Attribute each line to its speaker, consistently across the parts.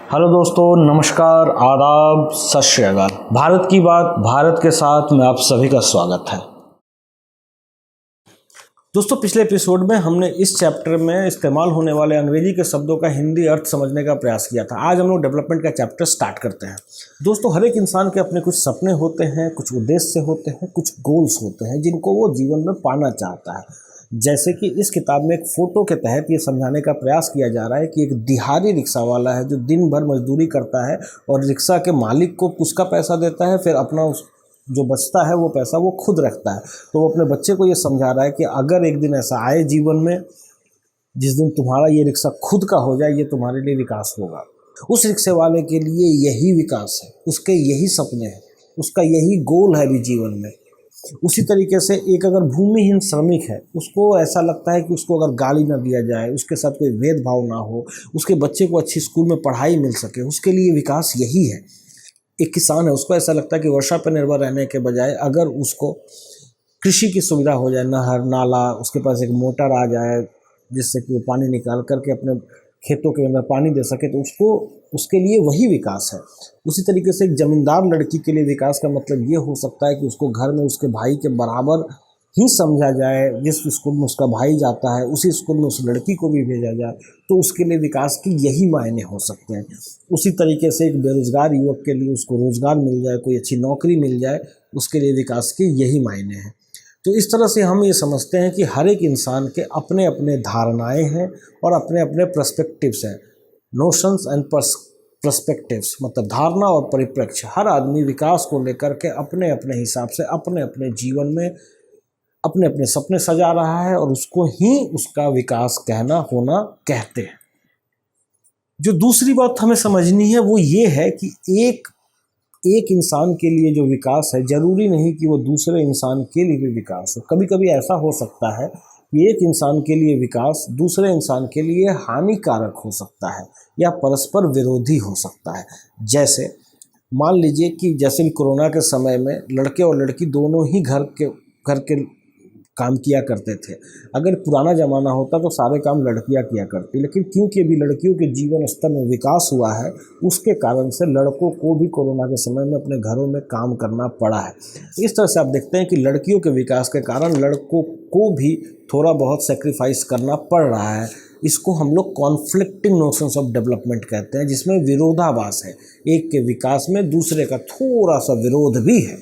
Speaker 1: Hello दोस्तों, नमस्कार, आदाब, सत श्री अकाल। भारत की बात, भारत के साथ में आप सभी का स्वागत है। दोस्तों, पिछले एपिसोड में हमने इस चैप्टर में इस्तेमाल होने वाले अंग्रेजी के शब्दों का हिंदी अर्थ समझने का प्रयास किया था। आज हम लोग डेवलपमेंट का चैप्टर स्टार्ट करते हैं। दोस्तों, हर एक इंसान के अपने कुछ सपने होते हैं, कुछ उद्देश्य होते हैं, कुछ गोल्स होते हैं जिनको वो जीवन में पाना चाहता है। जैसे कि इस किताब में एक फ़ोटो के तहत ये समझाने का प्रयास किया जा रहा है कि एक दिहाड़ी रिक्शा वाला है जो दिन भर मजदूरी करता है और रिक्शा के मालिक को उसका पैसा देता है, फिर अपना जो बचता है वो पैसा वो खुद रखता है। तो वो अपने बच्चे को ये समझा रहा है कि अगर एक दिन ऐसा आए जीवन में जिस दिन तुम्हारा ये रिक्शा खुद का हो जाए, ये तुम्हारे लिए विकास होगा। उस रिक्शे वाले के लिए यही विकास है, उसके यही सपने हैं, उसका यही गोल है भी जीवन में। उसी तरीके से एक अगर भूमिहीन श्रमिक है, उसको ऐसा लगता है कि उसको अगर गाली ना दिया जाए, उसके साथ कोई भेदभाव ना हो, उसके बच्चे को अच्छी स्कूल में पढ़ाई मिल सके, उसके लिए विकास यही है। एक किसान है, उसको ऐसा लगता है कि वर्षा पर निर्भर रहने के बजाय अगर उसको कृषि की सुविधा हो जाए, नहर नाला, उसके पास एक मोटर आ जाए जिससे कि वो पानी निकाल करके अपने खेतों के अंदर पानी दे सके, तो उसके लिए वही विकास है। उसी तरीके से एक ज़मींदार लड़की के लिए विकास का मतलब ये हो सकता है कि उसको घर में उसके भाई के बराबर ही समझा जाए। जिस स्कूल में उसका भाई जाता है उसी स्कूल में उस लड़की को भी भेजा जाए, तो उसके लिए विकास के यही मायने हो सकते हैं। उसी तरीके से एक बेरोज़गार युवक के लिए उसको रोज़गार मिल जाए, कोई अच्छी नौकरी मिल जाए, उसके लिए विकास के यही मायने हैं। तो इस तरह से हम ये समझते हैं कि हर एक इंसान के अपने अपने धारणाएं हैं और अपने अपने पर्सपेक्टिव्स हैं। नोशंस एंड पर्सपेक्टिव्स मतलब धारणा और परिप्रेक्ष्य। हर आदमी विकास को लेकर के अपने अपने हिसाब से अपने अपने जीवन में अपने अपने सपने सजा रहा है और उसको ही उसका विकास कहना होना कहते हैं। जो दूसरी बात हमें समझनी है वो ये है कि एक इंसान के लिए जो विकास है, जरूरी नहीं कि वो दूसरे इंसान के लिए भी विकास हो। कभी कभी ऐसा हो सकता है कि एक इंसान के लिए विकास दूसरे इंसान के लिए हानिकारक हो सकता है या परस्पर विरोधी हो सकता है। जैसे मान लीजिए कि जैसे भी कोरोना के समय में लड़के और लड़की दोनों ही घर के काम किया करते थे। अगर पुराना ज़माना होता तो सारे काम लड़कियां किया करती, लेकिन क्योंकि अभी लड़कियों के जीवन स्तर में विकास हुआ है, उसके कारण से लड़कों को भी कोरोना के समय में अपने घरों में काम करना पड़ा है। इस तरह से आप देखते हैं कि लड़कियों के विकास के कारण लड़कों को भी थोड़ा बहुत सेक्रीफाइस करना पड़ रहा है। इसको हम लोग कॉन्फ्लिक्टिंग नोशंस ऑफ डेवलपमेंट कहते हैं, जिसमें विरोधाभास है। एक के विकास में दूसरे का थोड़ा सा विरोध भी है।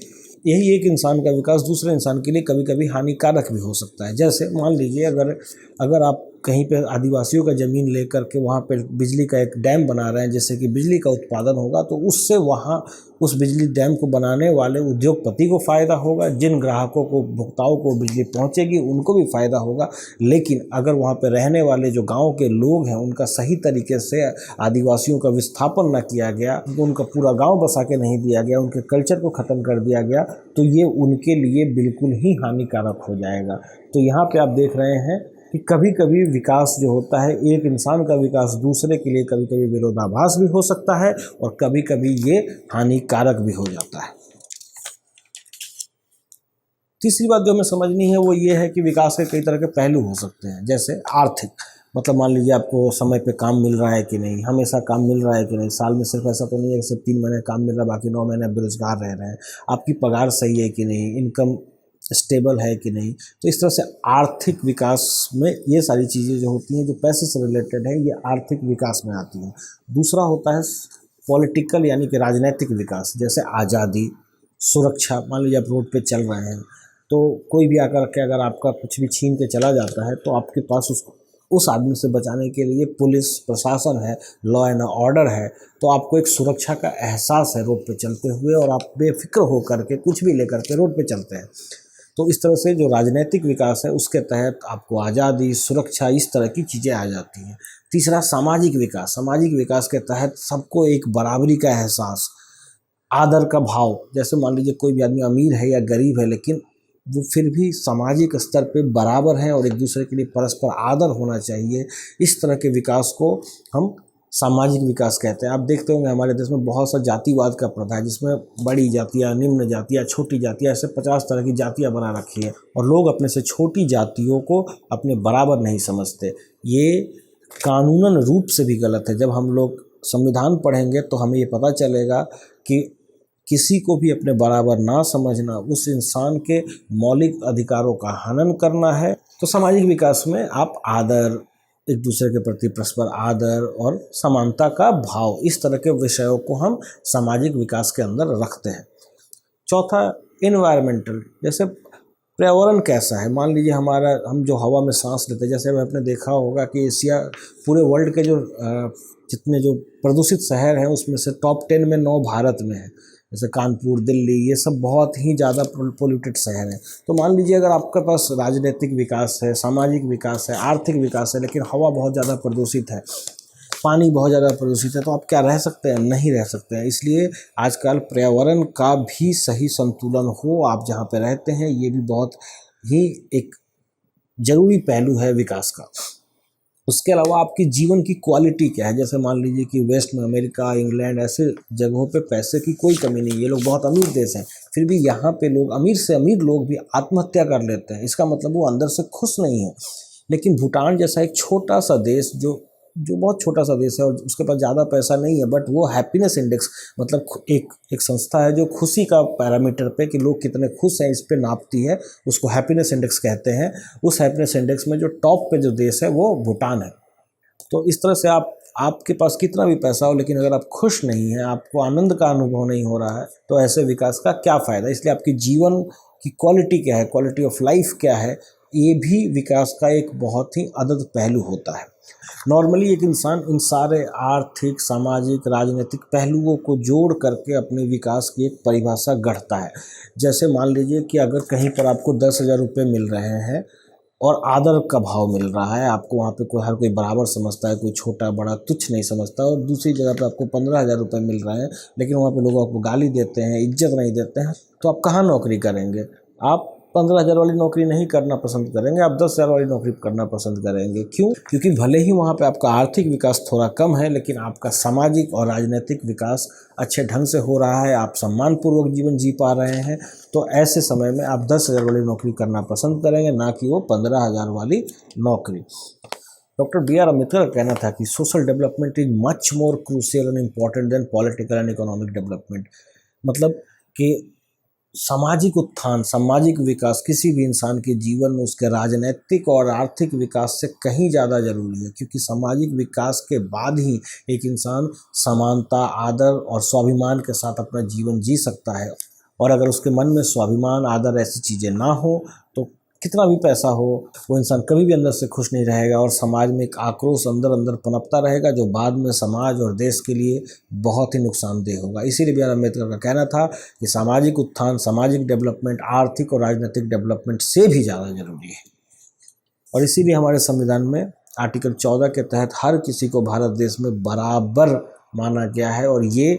Speaker 1: यही एक इंसान का विकास दूसरे इंसान के लिए कभी कभी हानिकारक भी हो सकता है। जैसे मान लीजिए अगर आप कहीं पे आदिवासियों का ज़मीन लेकर के वहाँ पे बिजली का एक डैम बना रहे हैं, जिससे कि बिजली का उत्पादन होगा, तो उससे वहाँ उस बिजली डैम को बनाने वाले उद्योगपति को फ़ायदा होगा, जिन ग्राहकों को भुगताओं को बिजली पहुँचेगी उनको भी फ़ायदा होगा। लेकिन अगर वहाँ पे रहने वाले जो गाँव के लोग हैं उनका सही तरीके से आदिवासियों का विस्थापन न किया गया, उनका पूरा गाँव बसा के नहीं दिया गया, उनके कल्चर को ख़त्म कर दिया गया, तो ये उनके लिए बिल्कुल ही हानिकारक हो जाएगा। तो यहाँ पे आप देख रहे हैं कि कभी कभी विकास जो होता है, एक इंसान का विकास दूसरे के लिए कभी कभी विरोधाभास भी हो सकता है और कभी कभी ये हानिकारक भी हो जाता है। तीसरी बात जो हमें समझनी है वो ये है कि विकास के कई तरह के पहलू हो सकते हैं। जैसे आर्थिक, मतलब मान लीजिए आपको समय पे काम मिल रहा है कि नहीं, हमेशा काम मिल रहा है कि नहीं, साल में सिर्फ ऐसा तो नहीं है कि सिर्फ 3 महीने काम मिल रहा है बाकी 9 महीने बेरोजगार रह रहे हैं, आपकी पगार सही है कि नहीं, इनकम स्टेबल है कि नहीं। तो इस तरह से आर्थिक विकास में ये सारी चीज़ें जो होती हैं, जो पैसे से रिलेटेड है, ये आर्थिक विकास में आती हैं। दूसरा होता है पॉलिटिकल यानी कि राजनीतिक विकास, जैसे आज़ादी, सुरक्षा। मान लीजिए आप रोड पे चल रहे हैं तो कोई भी आकर के अगर आपका कुछ भी छीन के चला जाता है तो आपके पास उस आदमी से बचाने के लिए पुलिस प्रशासन है, लॉ एंड ऑर्डर है, तो आपको एक सुरक्षा का एहसास है रोड पे चलते हुए और आप बेफिक्र होकर के कुछ भी लेकर के रोड पे चलते हैं। तो इस तरह से जो राजनीतिक विकास है उसके तहत आपको आज़ादी, सुरक्षा, इस तरह की चीज़ें आ जाती हैं। तीसरा सामाजिक विकास। सामाजिक विकास के तहत सबको एक बराबरी का एहसास, आदर का भाव। जैसे मान लीजिए कोई भी आदमी अमीर है या गरीब है, लेकिन वो फिर भी सामाजिक स्तर पे बराबर हैं और एक दूसरे के लिए परस्पर आदर होना चाहिए। इस तरह के विकास को हम सामाजिक विकास कहते हैं। आप देखते होंगे हमारे देश में बहुत सा जातिवाद का प्रथा है, जिसमें बड़ी जातियाँ, निम्न जातियाँ, छोटी जातियाँ, ऐसे 50 तरह की जातियाँ बना रखी है और लोग अपने से छोटी जातियों को अपने बराबर नहीं समझते। ये कानूनन रूप से भी गलत है। जब हम लोग संविधान पढ़ेंगे तो हमें ये पता चलेगा कि किसी को भी अपने बराबर ना समझना, उस इंसान के मौलिक अधिकारों का हनन करना है। तो सामाजिक विकास में आप आदर, एक दूसरे के प्रति परस्पर आदर और समानता का भाव, इस तरह के विषयों को हम सामाजिक विकास के अंदर रखते हैं। चौथा, इन्वायरमेंटल, जैसे पर्यावरण कैसा है। मान लीजिए हम जो हवा में सांस लेते हैं, जैसे आपने देखा होगा कि एशिया, पूरे वर्ल्ड के जो जितने जो प्रदूषित शहर हैं उसमें से टॉप 10 में 9 भारत में है। जैसे कानपुर, दिल्ली, ये सब बहुत ही ज़्यादा पोल्यूटेड शहर हैं। तो मान लीजिए अगर आपके पास राजनीतिक विकास है, सामाजिक विकास है, आर्थिक विकास है, लेकिन हवा बहुत ज़्यादा प्रदूषित है, पानी बहुत ज़्यादा प्रदूषित है, तो आप क्या रह सकते हैं? नहीं रह सकते हैं। इसलिए आजकल पर्यावरण का भी सही संतुलन हो, आप जहाँ पे रहते हैं, ये भी बहुत ही एक ज़रूरी पहलू है विकास का। उसके अलावा आपकी जीवन की क्वालिटी क्या है। जैसे मान लीजिए कि वेस्ट में अमेरिका, इंग्लैंड, ऐसे जगहों पे पैसे की कोई कमी नहीं है, ये लोग बहुत अमीर देश हैं, फिर भी यहाँ पे लोग, अमीर से अमीर लोग भी आत्महत्या कर लेते हैं। इसका मतलब वो अंदर से खुश नहीं है। लेकिन भूटान जैसा एक छोटा सा देश, जो बहुत छोटा सा देश है और उसके पास ज़्यादा पैसा नहीं है, बट वो हैप्पीनेस इंडेक्स, मतलब एक संस्था है जो खुशी का पैरामीटर पे कि लोग कितने खुश हैं इस पे नापती है, उसको हैप्पीनेस इंडेक्स कहते हैं। उस हैप्पीनेस इंडेक्स में जो टॉप पे जो देश है वो भूटान है। तो इस तरह से आपके पास कितना भी पैसा हो, लेकिन अगर आप खुश नहीं हैं, आपको आनंद का अनुभव नहीं हो रहा है, तो ऐसे विकास का क्या फ़ायदा। इसलिए आपकी जीवन की क्वालिटी क्या है, क्वालिटी ऑफ लाइफ क्या है, ये भी विकास का एक बहुत ही अदद पहलू होता है। नॉर्मली एक इंसान इन सारे आर्थिक, सामाजिक, राजनीतिक पहलुओं को जोड़ करके अपने विकास की एक परिभाषा गढ़ता है। जैसे मान लीजिए कि अगर कहीं पर आपको 10,000 रुपये मिल रहे हैं और आदर का भाव मिल रहा है, आपको वहाँ पे हर कोई बराबर समझता है, कोई छोटा बड़ा तुच्छ नहीं समझता, और दूसरी जगह पे आपको 15,000 रुपये मिल रहे हैं, लेकिन वहाँ पे लोग आपको गाली देते हैं, इज्जत नहीं देते हैं, तो आप कहाँ नौकरी करेंगे? आप 15,000 वाली नौकरी नहीं करना पसंद करेंगे, आप 10,000 वाली नौकरी करना पसंद करेंगे। क्यों? क्योंकि भले ही वहाँ पे आपका आर्थिक विकास थोड़ा कम है, लेकिन आपका सामाजिक और राजनीतिक विकास अच्छे ढंग से हो रहा है, आप सम्मानपूर्वक जीवन जी पा रहे हैं। तो ऐसे समय में आप 10,000 वाली नौकरी करना पसंद करेंगे, ना कि वो 15,000 वाली नौकरी। Doctor B.R. अम्बेडकर का कहना था कि social development is much more crucial and important than political and economic development. मतलब कि सामाजिक उत्थान, सामाजिक विकास किसी भी इंसान के जीवन में उसके राजनीतिक और आर्थिक विकास से कहीं ज़्यादा जरूरी है, क्योंकि सामाजिक विकास के बाद ही एक इंसान समानता, आदर और स्वाभिमान के साथ अपना जीवन जी सकता है। और अगर उसके मन में स्वाभिमान, आदर, ऐसी चीज़ें ना हो, तो कितना भी पैसा हो, वो इंसान कभी भी अंदर से खुश नहीं रहेगा और समाज में एक आक्रोश अंदर अंदर पनपता रहेगा, जो बाद में समाज और देश के लिए बहुत ही नुकसानदेह होगा। इसीलिए B.R. अम्बेडकर का कहना था कि सामाजिक उत्थान, सामाजिक डेवलपमेंट आर्थिक और राजनीतिक डेवलपमेंट से भी ज़्यादा जरूरी है। और इसीलिए हमारे संविधान में आर्टिकल 14 के तहत हर किसी को भारत देश में बराबर माना गया है, और ये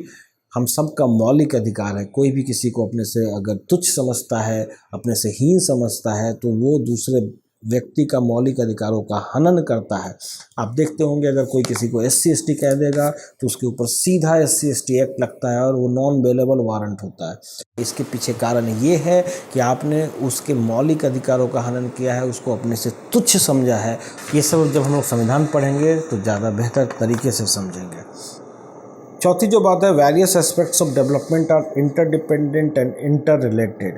Speaker 1: हम सब का मौलिक अधिकार है। कोई भी किसी को अपने से अगर तुच्छ समझता है, अपने से हीन समझता है, तो वो दूसरे व्यक्ति का मौलिक अधिकारों का हनन करता है। आप देखते होंगे अगर कोई किसी को SC ST कह देगा तो उसके ऊपर सीधा SC ST एक्ट लगता है और वो नॉन बेलेबल वारंट होता है। इसके पीछे कारण ये है कि आपने उसके मौलिक अधिकारों का हनन किया है, उसको अपने से तुच्छ समझा है। ये सब जब हम लोग संविधान पढ़ेंगे तो ज़्यादा बेहतर तरीके से समझेंगे। चौथी जो बात है, various aspects of development are interdependent and interrelated.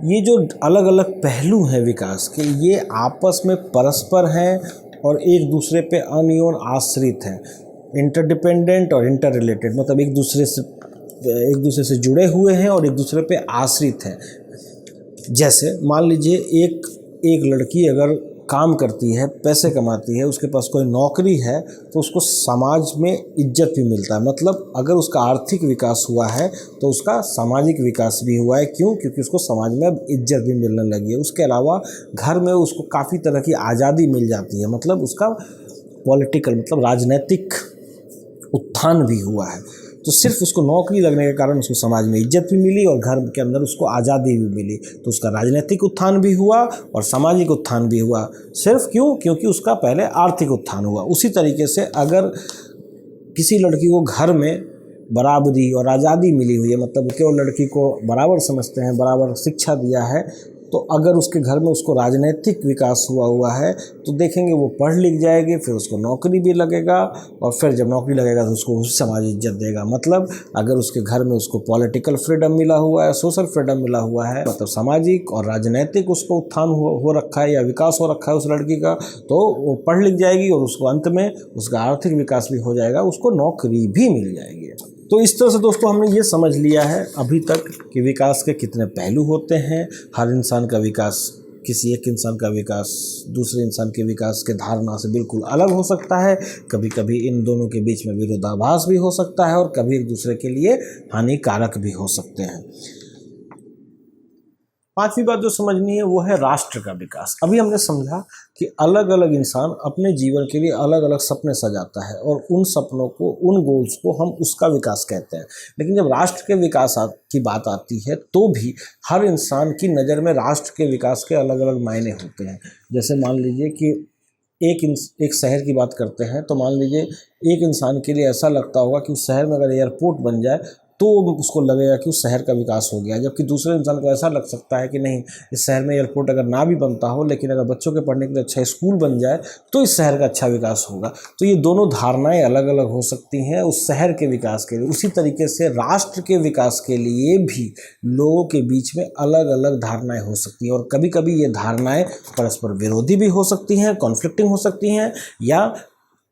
Speaker 1: ये जो अलग अलग पहलू हैं विकास के, ये आपस में परस्पर हैं और एक दूसरे पे अन्योन आश्रित हैं। इंटरडिपेंडेंट और इंटर रिलेटेड मतलब एक दूसरे से जुड़े हुए हैं और एक दूसरे पे आश्रित हैं। जैसे मान लीजिए एक लड़की अगर काम करती है, पैसे कमाती है, उसके पास कोई नौकरी है, तो उसको समाज में इज्जत भी मिलता है। मतलब अगर उसका आर्थिक विकास हुआ है तो उसका सामाजिक विकास भी हुआ है। क्यों? क्योंकि उसको समाज में अब इज्जत भी मिलने लगी है। उसके अलावा घर में उसको काफ़ी तरह की आज़ादी मिल जाती है, मतलब उसका पॉलिटिकल मतलब राजनीतिक उत्थान भी हुआ है। तो सिर्फ उसको नौकरी लगने के कारण उसको समाज में इज्जत भी मिली और घर के अंदर उसको आज़ादी भी मिली। तो उसका राजनीतिक उत्थान भी हुआ और सामाजिक उत्थान भी हुआ। सिर्फ क्यों? क्योंकि उसका पहले आर्थिक उत्थान हुआ। उसी तरीके से अगर किसी लड़की को घर में बराबरी और आज़ादी मिली हुई है, मतलब केवल लड़की को बराबर समझते हैं, बराबर शिक्षा दिया है, तो अगर उसके घर में उसको राजनीतिक विकास हुआ है तो देखेंगे वो पढ़ लिख जाएगी, फिर उसको नौकरी भी लगेगा, और फिर जब नौकरी लगेगा तो उसको समाज इज्जत देगा। मतलब अगर उसके घर में उसको पॉलिटिकल फ्रीडम मिला हुआ है, सोशल फ्रीडम मिला हुआ है, मतलब सामाजिक और राजनीतिक उसको उत्थान हो रखा है या विकास हो रखा है उस लड़की का, तो वो पढ़ लिख जाएगी और उसको अंत में उसका आर्थिक विकास भी हो जाएगा, उसको नौकरी भी मिल जाएगी। तो इस तरह से दोस्तों हमने ये समझ लिया है अभी तक कि विकास के कितने पहलू होते हैं। हर इंसान का विकास, किसी एक इंसान का विकास दूसरे इंसान के विकास के धारणा से बिल्कुल अलग हो सकता है। कभी कभी इन दोनों के बीच में विरोधाभास भी हो सकता है और कभी एक दूसरे के लिए हानिकारक भी हो सकते हैं। पांचवी बात जो समझनी है वो है राष्ट्र का विकास। अभी हमने समझा कि अलग अलग इंसान अपने जीवन के लिए अलग अलग सपने सजाता है और उन सपनों को, उन गोल्स को हम उसका विकास कहते हैं। लेकिन जब राष्ट्र के विकास की बात आती है तो भी हर इंसान की नज़र में राष्ट्र के विकास के अलग अलग मायने होते हैं। जैसे मान लीजिए कि एक शहर की बात करते हैं तो मान लीजिए एक इंसान के लिए ऐसा लगता होगा कि उस शहर में अगर एयरपोर्ट बन जाए तो उसको लगेगा कि उस शहर का विकास हो गया, जबकि दूसरे इंसान को ऐसा लग सकता है कि नहीं, इस शहर में एयरपोर्ट अगर ना भी बनता हो लेकिन अगर बच्चों के पढ़ने के लिए अच्छा स्कूल बन जाए तो इस शहर का अच्छा विकास होगा। तो ये दोनों धारणाएं अलग अलग हो सकती हैं उस शहर के विकास के लिए। उसी तरीके से राष्ट्र के विकास के लिए भी लोगों के बीच में अलग अलग धारणाएं हो सकती हैं और कभी कभी ये धारणाएं परस्पर विरोधी भी हो सकती हैं, कॉन्फ्लिक्टिंग हो सकती हैं, या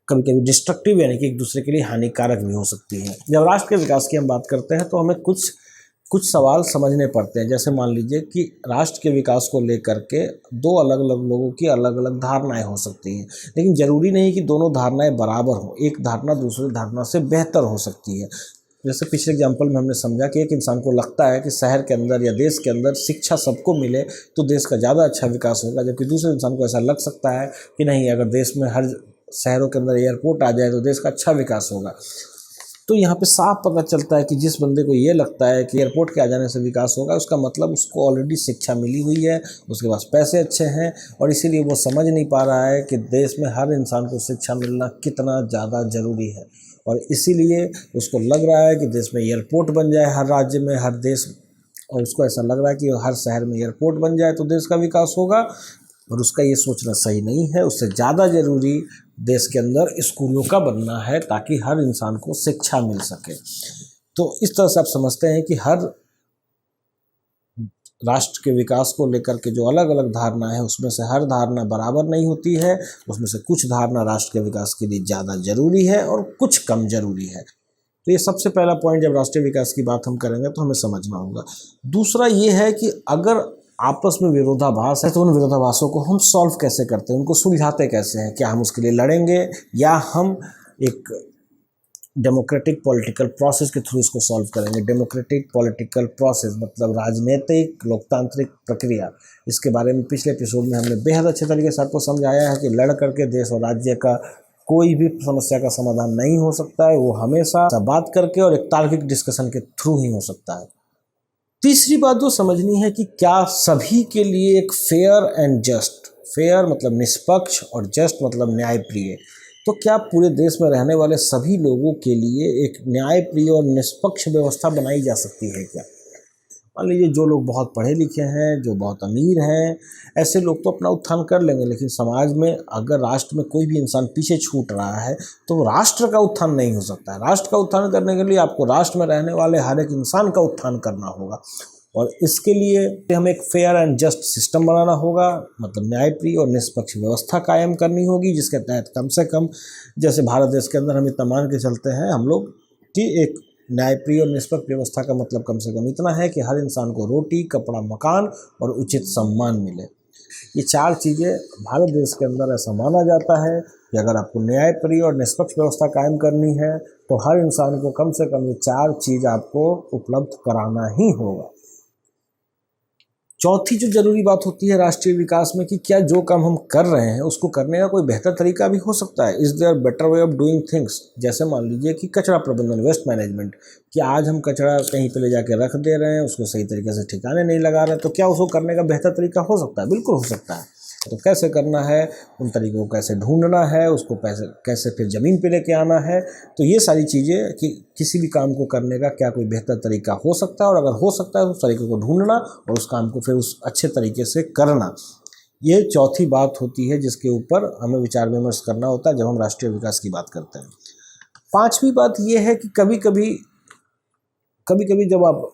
Speaker 1: कभी कभी डिस्ट्रक्टिव यानी कि एक दूसरे के लिए हानिकारक भी हो सकती है। जब राष्ट्र के विकास की हम बात करते हैं तो हमें कुछ सवाल समझने पड़ते हैं। जैसे मान लीजिए कि राष्ट्र के विकास को लेकर के दो अलग अलग लोगों की अलग अलग धारणाएं हो सकती हैं, लेकिन ज़रूरी नहीं कि दोनों धारणाएं बराबर हों। एक धारणा दूसरी धारणा से बेहतर हो सकती है। जैसे पिछले एग्जाम्पल में हमने समझा कि एक इंसान को लगता है कि शहर के अंदर या देश के अंदर शिक्षा सबको मिले तो देश का ज़्यादा अच्छा विकास होगा, जबकि दूसरे इंसान को ऐसा लग सकता है कि नहीं, अगर देश में हर शहरों के अंदर एयरपोर्ट आ जाए तो देश का अच्छा विकास होगा। तो यहाँ पे साफ पता चलता है कि जिस बंदे को ये लगता है कि एयरपोर्ट के आ जाने से विकास होगा, उसका मतलब उसको ऑलरेडी शिक्षा मिली हुई है, उसके पास पैसे अच्छे हैं और इसीलिए वो समझ नहीं पा रहा है कि देश में हर इंसान को शिक्षा मिलना कितना ज़्यादा ज़रूरी है। और इसीलिए उसको लग रहा है कि देश में एयरपोर्ट बन जाए, हर राज्य में, हर देश, और उसको ऐसा लग रहा है कि हर शहर में एयरपोर्ट बन जाए तो देश का विकास होगा। और उसका ये सोचना सही नहीं है। उससे ज़्यादा ज़रूरी देश के अंदर स्कूलों का बनना है ताकि हर इंसान को शिक्षा मिल सके। तो इस तरह से आप समझते हैं कि हर राष्ट्र के विकास को लेकर के जो अलग अलग धारणा है उसमें से हर धारणा बराबर नहीं होती है। उसमें से कुछ धारणा राष्ट्र के विकास के लिए ज़्यादा जरूरी है और कुछ कम जरूरी है। तो ये सबसे पहला पॉइंट, जब राष्ट्रीय विकास की बात हम करेंगे तो हमें समझना होगा। दूसरा ये है कि अगर आपस में विरोधाभास है तो उन विरोधाभासों को हम सॉल्व कैसे करते हैं, उनको सुलझाते कैसे हैं। क्या हम उसके लिए लड़ेंगे या हम एक डेमोक्रेटिक पॉलिटिकल प्रोसेस के थ्रू इसको सॉल्व करेंगे। डेमोक्रेटिक पॉलिटिकल प्रोसेस मतलब राजनीतिक लोकतांत्रिक प्रक्रिया, इसके बारे में पिछले एपिसोड में हमने बेहद अच्छे तरीके से आपको समझाया है कि लड़ करके देश और राज्य का कोई भी समस्या का समाधान नहीं हो सकता है। वो हमेशा बात करके और एक तार्किक डिस्कशन के थ्रू ही हो सकता है। तीसरी बात जो समझनी है कि क्या सभी के लिए एक फेयर एंड जस्ट, फेयर मतलब निष्पक्ष और जस्ट मतलब न्यायप्रिय, तो क्या पूरे देश में रहने वाले सभी लोगों के लिए एक न्यायप्रिय और निष्पक्ष व्यवस्था बनाई जा सकती है क्या? मान लीजिए जो लोग बहुत पढ़े लिखे हैं, जो बहुत अमीर हैं, ऐसे लोग तो अपना उत्थान कर लेंगे, लेकिन समाज में अगर राष्ट्र में कोई भी इंसान पीछे छूट रहा है तो राष्ट्र का उत्थान नहीं हो सकता है। राष्ट्र का उत्थान करने के लिए आपको राष्ट्र में रहने वाले हर एक इंसान का उत्थान करना होगा और इसके लिए हमें एक फेयर एंड जस्ट सिस्टम बनाना होगा, मतलब न्यायप्रिय और निष्पक्ष व्यवस्था कायम करनी होगी, जिसके तहत कम से कम, जैसे भारत देश के अंदर हम इतना मान के चलते हैं हम लोग कि एक न्यायप्रिय और निष्पक्ष व्यवस्था का मतलब कम से कम इतना है कि हर इंसान को रोटी, कपड़ा, मकान और उचित सम्मान मिले। ये चार चीज़ें भारत देश के अंदर ऐसा माना जाता है कि अगर आपको न्यायप्रिय और निष्पक्ष व्यवस्था कायम करनी है तो हर इंसान को कम से कम ये चार चीज़ आपको उपलब्ध कराना ही होगा। चौथी जो जरूरी बात होती है राष्ट्रीय विकास में कि क्या जो काम हम कर रहे हैं उसको करने का कोई बेहतर तरीका भी हो सकता है। Is there better way of doing things. जैसे मान लीजिए कि कचरा प्रबंधन, वेस्ट मैनेजमेंट, कि आज हम कचरा कहीं पे ले जाके रख दे रहे हैं, उसको सही तरीके से ठिकाने नहीं लगा रहे, तो क्या उसको करने का बेहतर तरीका हो सकता है? बिल्कुल हो सकता है। तो कैसे करना है, उन तरीकों को कैसे ढूंढना है, उसको पैसे कैसे फिर ज़मीन पे लेके आना है। तो ये सारी चीज़ें कि किसी भी काम को करने का क्या कोई बेहतर तरीका हो सकता है, और अगर हो सकता है तो उस तरीके को ढूंढना और उस काम को फिर उस अच्छे तरीके से करना। ये चौथी बात होती है जिसके ऊपर हमें विचार विमर्श करना होता है जब हम राष्ट्रीय विकास की बात करते हैं। पांचवी बात ये है कि कभी कभी जब आप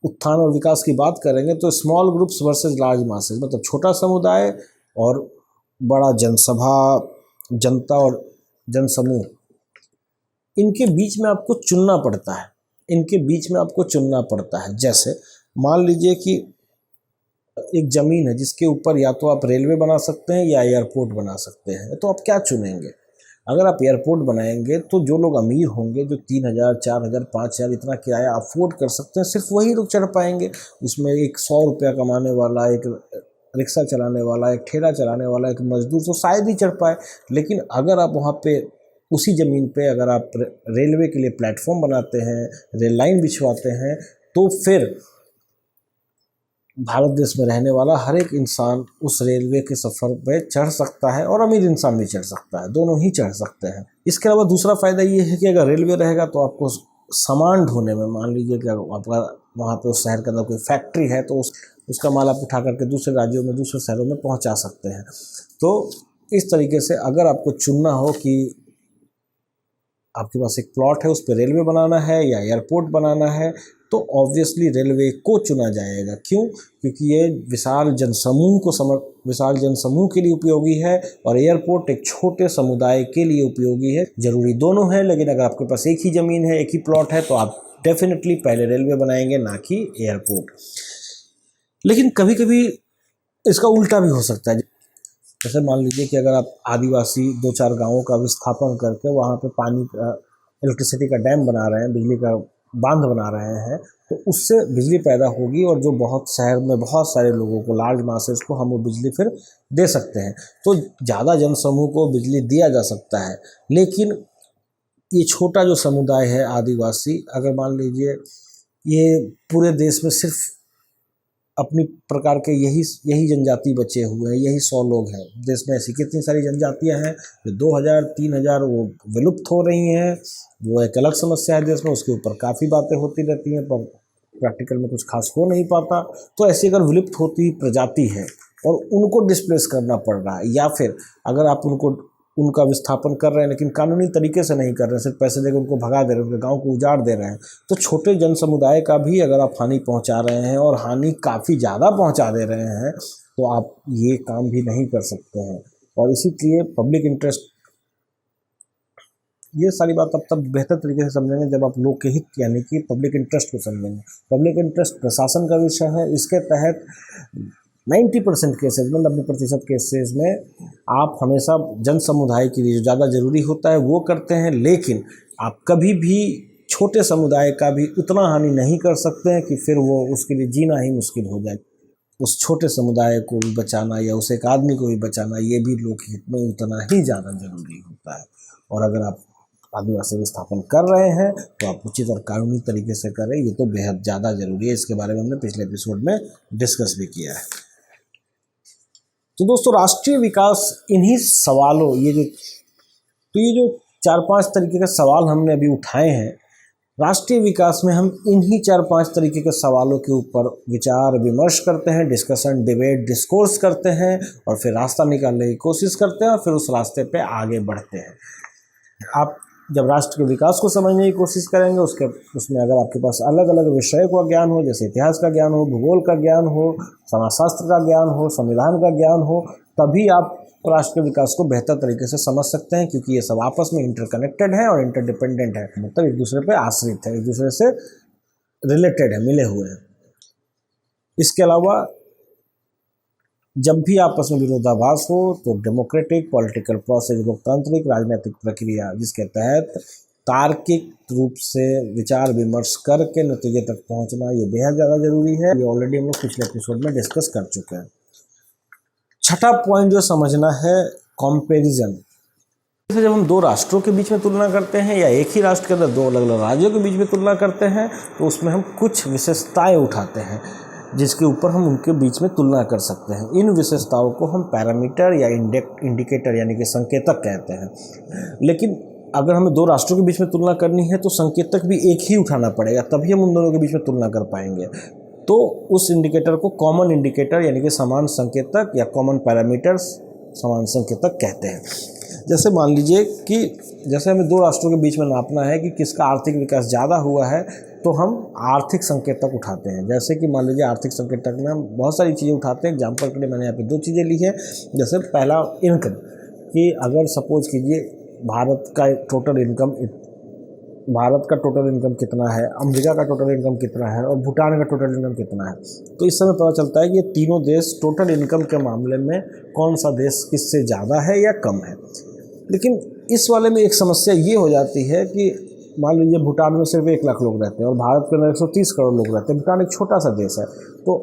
Speaker 1: उत्थान और विकास की बात करेंगे तो small groups versus large masses, मतलब छोटा समुदाय और बड़ा जनसभा, जनता और जनसमूह, इनके बीच में आपको चुनना पड़ता है, इनके बीच में आपको चुनना पड़ता है। जैसे मान लीजिए कि एक ज़मीन है जिसके ऊपर या तो आप रेलवे बना सकते हैं या एयरपोर्ट बना सकते हैं, तो आप क्या चुनेंगे? अगर आप एयरपोर्ट बनाएंगे तो जो लोग अमीर होंगे, जो 3,000, 4,000, 5,000 इतना किराया अफोर्ड कर सकते हैं, सिर्फ वही लोग चढ़ पाएंगे। उसमें एक 100 रुपया कमाने वाला, एक रिक्शा चलाने वाला, एक ठेला चलाने वाला, एक मजदूर तो शायद ही चढ़ पाए। लेकिन अगर आप वहाँ पे उसी ज़मीन पे अगर आप रेलवे के लिए प्लेटफॉर्म बनाते हैं, रेल लाइन बिछवाते हैं, तो फिर भारत देश में रहने वाला हर एक इंसान उस रेलवे के सफ़र पे चढ़ सकता है, और अमीर इंसान भी चढ़ सकता है, दोनों ही चढ़ सकते हैं। इसके अलावा दूसरा फ़ायदा ये है कि अगर रेलवे रहेगा तो आपको सामान ढोने में, मान लीजिए कि आपका वहाँ पे उस शहर के अंदर कोई फैक्ट्री है तो उसका माल आप उठा करके दूसरे राज्यों में, दूसरे शहरों में पहुँचा सकते हैं। तो इस तरीके से अगर आपको चुनना हो कि आपके पास एक प्लॉट है, उस पर रेलवे बनाना है या एयरपोर्ट बनाना है, तो ऑब्वियसली रेलवे को चुना जाएगा। क्यों? क्योंकि ये विशाल जनसमूह के लिए उपयोगी है और एयरपोर्ट एक छोटे समुदाय के लिए उपयोगी है। ज़रूरी दोनों है, लेकिन अगर आपके पास एक ही ज़मीन है, एक ही प्लॉट है, तो आप डेफिनेटली पहले रेलवे बनाएंगे, ना कि एयरपोर्ट। लेकिन कभी कभी इसका उल्टा भी हो सकता है। जैसे मान लीजिए कि अगर आप आदिवासी 2-4 गांवों का विस्थापन करके वहाँ पे पानी का, इलेक्ट्रिसिटी का डैम बना रहे हैं, बिजली का बांध बना रहे हैं, तो उससे बिजली पैदा होगी और जो बहुत शहर में बहुत सारे लोगों को, लार्ज मासेस को, हम वो बिजली फिर दे सकते हैं। तो ज़्यादा जनसमूह को बिजली दिया जा सकता है। लेकिन ये छोटा जो समुदाय है आदिवासी, अगर मान लीजिए ये पूरे देश में सिर्फ अपनी प्रकार के यही जनजाति बचे हुए हैं, यही 100 लोग हैं। देश में ऐसी कितनी सारी जनजातियां हैं जो 2,000, 3,000 वो विलुप्त हो रही हैं। वो एक अलग समस्या है देश में, उसके ऊपर काफ़ी बातें होती रहती हैं, पर प्रैक्टिकल में कुछ खास हो नहीं पाता। तो ऐसी अगर विलुप्त होती प्रजाति है और उनको डिस्प्लेस करना पड़ रहा है, या फिर अगर आप उनका विस्थापन कर रहे हैं लेकिन कानूनी तरीके से नहीं कर रहे हैं, सिर्फ पैसे देकर उनको भगा दे रहे हैं, उनके गांव को उजाड़ दे रहे हैं, तो छोटे जन समुदाय का भी अगर आप हानि पहुंचा रहे हैं और हानि काफ़ी ज़्यादा पहुंचा दे रहे हैं, तो आप ये काम भी नहीं कर सकते हैं। और इसीलिए पब्लिक इंटरेस्ट, ये सारी बात अब तब बेहतर तरीके से समझेंगे जब आप लोक हित यानी कि पब्लिक इंटरेस्ट को समझेंगे। पब्लिक इंटरेस्ट प्रशासन का विषय है। इसके तहत 90% केसेज में, 90% केसेज में आप हमेशा जन समुदाय के लिए जो ज़्यादा ज़रूरी होता है वो करते हैं, लेकिन आप कभी भी छोटे समुदाय का भी उतना हानि नहीं कर सकते हैं कि फिर वो उसके लिए जीना ही मुश्किल हो जाए। उस छोटे समुदाय को भी बचाना या उस एक आदमी को भी बचाना, ये भी लोकहित में उतना ही ज़्यादा ज़रूरी होता है। और अगर आप आदिवासी विस्थापन कर रहे हैं तो आप उचित और कानूनी तरीके से करें, ये तो बेहद ज़्यादा ज़रूरी है। इसके बारे में हमने पिछले एपिसोड में डिस्कस भी किया है। तो दोस्तों, राष्ट्रीय विकास इन्हीं सवालों, ये जो 4-5 तरीके के सवाल हमने अभी उठाए हैं, राष्ट्रीय विकास में हम इन्हीं 4-5 तरीके के सवालों के ऊपर विचार विमर्श करते हैं, डिस्कशन, डिबेट, डिस्कोर्स करते हैं और फिर रास्ता निकालने की कोशिश करते हैं और फिर उस रास्ते पे आगे बढ़ते हैं। आप जब राष्ट्र के विकास को समझने की कोशिश करेंगे, उसमें अगर आपके पास अलग अलग विषय का ज्ञान हो, जैसे इतिहास का ज्ञान हो, भूगोल का ज्ञान हो, समाजशास्त्र का ज्ञान हो, संविधान का ज्ञान हो, तभी आप राष्ट्र के विकास को बेहतर तरीके से समझ सकते हैं, क्योंकि ये सब आपस में इंटरकनेक्टेड है और इंटरडिपेंडेंट है, मतलब एक दूसरे पर आश्रित है, एक दूसरे से रिलेटेड है, मिले हुए हैं। इसके अलावा जब भी आपस में विरोधाभास हो तो डेमोक्रेटिक पॉलिटिकल प्रोसेस, लोकतांत्रिक राजनीतिक प्रक्रिया, जिसके तहत तार्किक रूप से विचार विमर्श करके नतीजे तक पहुंचना, ये बेहद ज़्यादा ज़रूरी है। ये ऑलरेडी हम लोग पिछले एपिसोड में डिस्कस कर चुके हैं। छठा पॉइंट जो समझना है, कंपैरिजन। जैसे जब हम 2 राष्ट्रों के बीच में तुलना करते हैं या एक ही राष्ट्र के अंदर 2 अलग अलग राज्यों के बीच में तुलना करते हैं, तो उसमें हम कुछ विशेषताएँ उठाते हैं। जिसके ऊपर हम उनके बीच में तुलना कर सकते हैं। इन विशेषताओं को हम पैरामीटर या इंडिकेटर यानी कि संकेतक कहते हैं। लेकिन अगर हमें दो राष्ट्रों के बीच में तुलना करनी है तो संकेतक भी एक ही उठाना पड़ेगा, तभी हम उन दोनों के बीच में तुलना कर पाएंगे। तो उस इंडिकेटर को कॉमन इंडिकेटर यानी कि समान संकेतक या कॉमन पैरामीटर्स समान संकेतक कहते हैं। जैसे मान लीजिए कि जैसे हमें दो राष्ट्रों के बीच में नापना है कि किसका आर्थिक विकास ज़्यादा हुआ है, तो हम आर्थिक संकेतक उठाते हैं। जैसे कि मान लीजिए आर्थिक संकेतक में हम बहुत सारी चीज़ें उठाते हैं। एग्जाम्पल के लिए मैंने यहाँ पे दो चीज़ें ली है। जैसे पहला इनकम, कि अगर सपोज कीजिए भारत का टोटल इनकम कितना है, अमेरिका का टोटल इनकम कितना है और भूटान का टोटल इनकम कितना है, तो इस समय पता चलता है कि ये तीनों देश टोटल इनकम के मामले में कौन सा देश किससे ज़्यादा है या कम है। लेकिन इस वाले में एक समस्या ये हो जाती है कि मान लीजिए भूटान में सिर्फ 1 लाख लोग रहते हैं और भारत के अंदर 130 करोड़ लोग रहते हैं। भूटान एक छोटा सा देश है, तो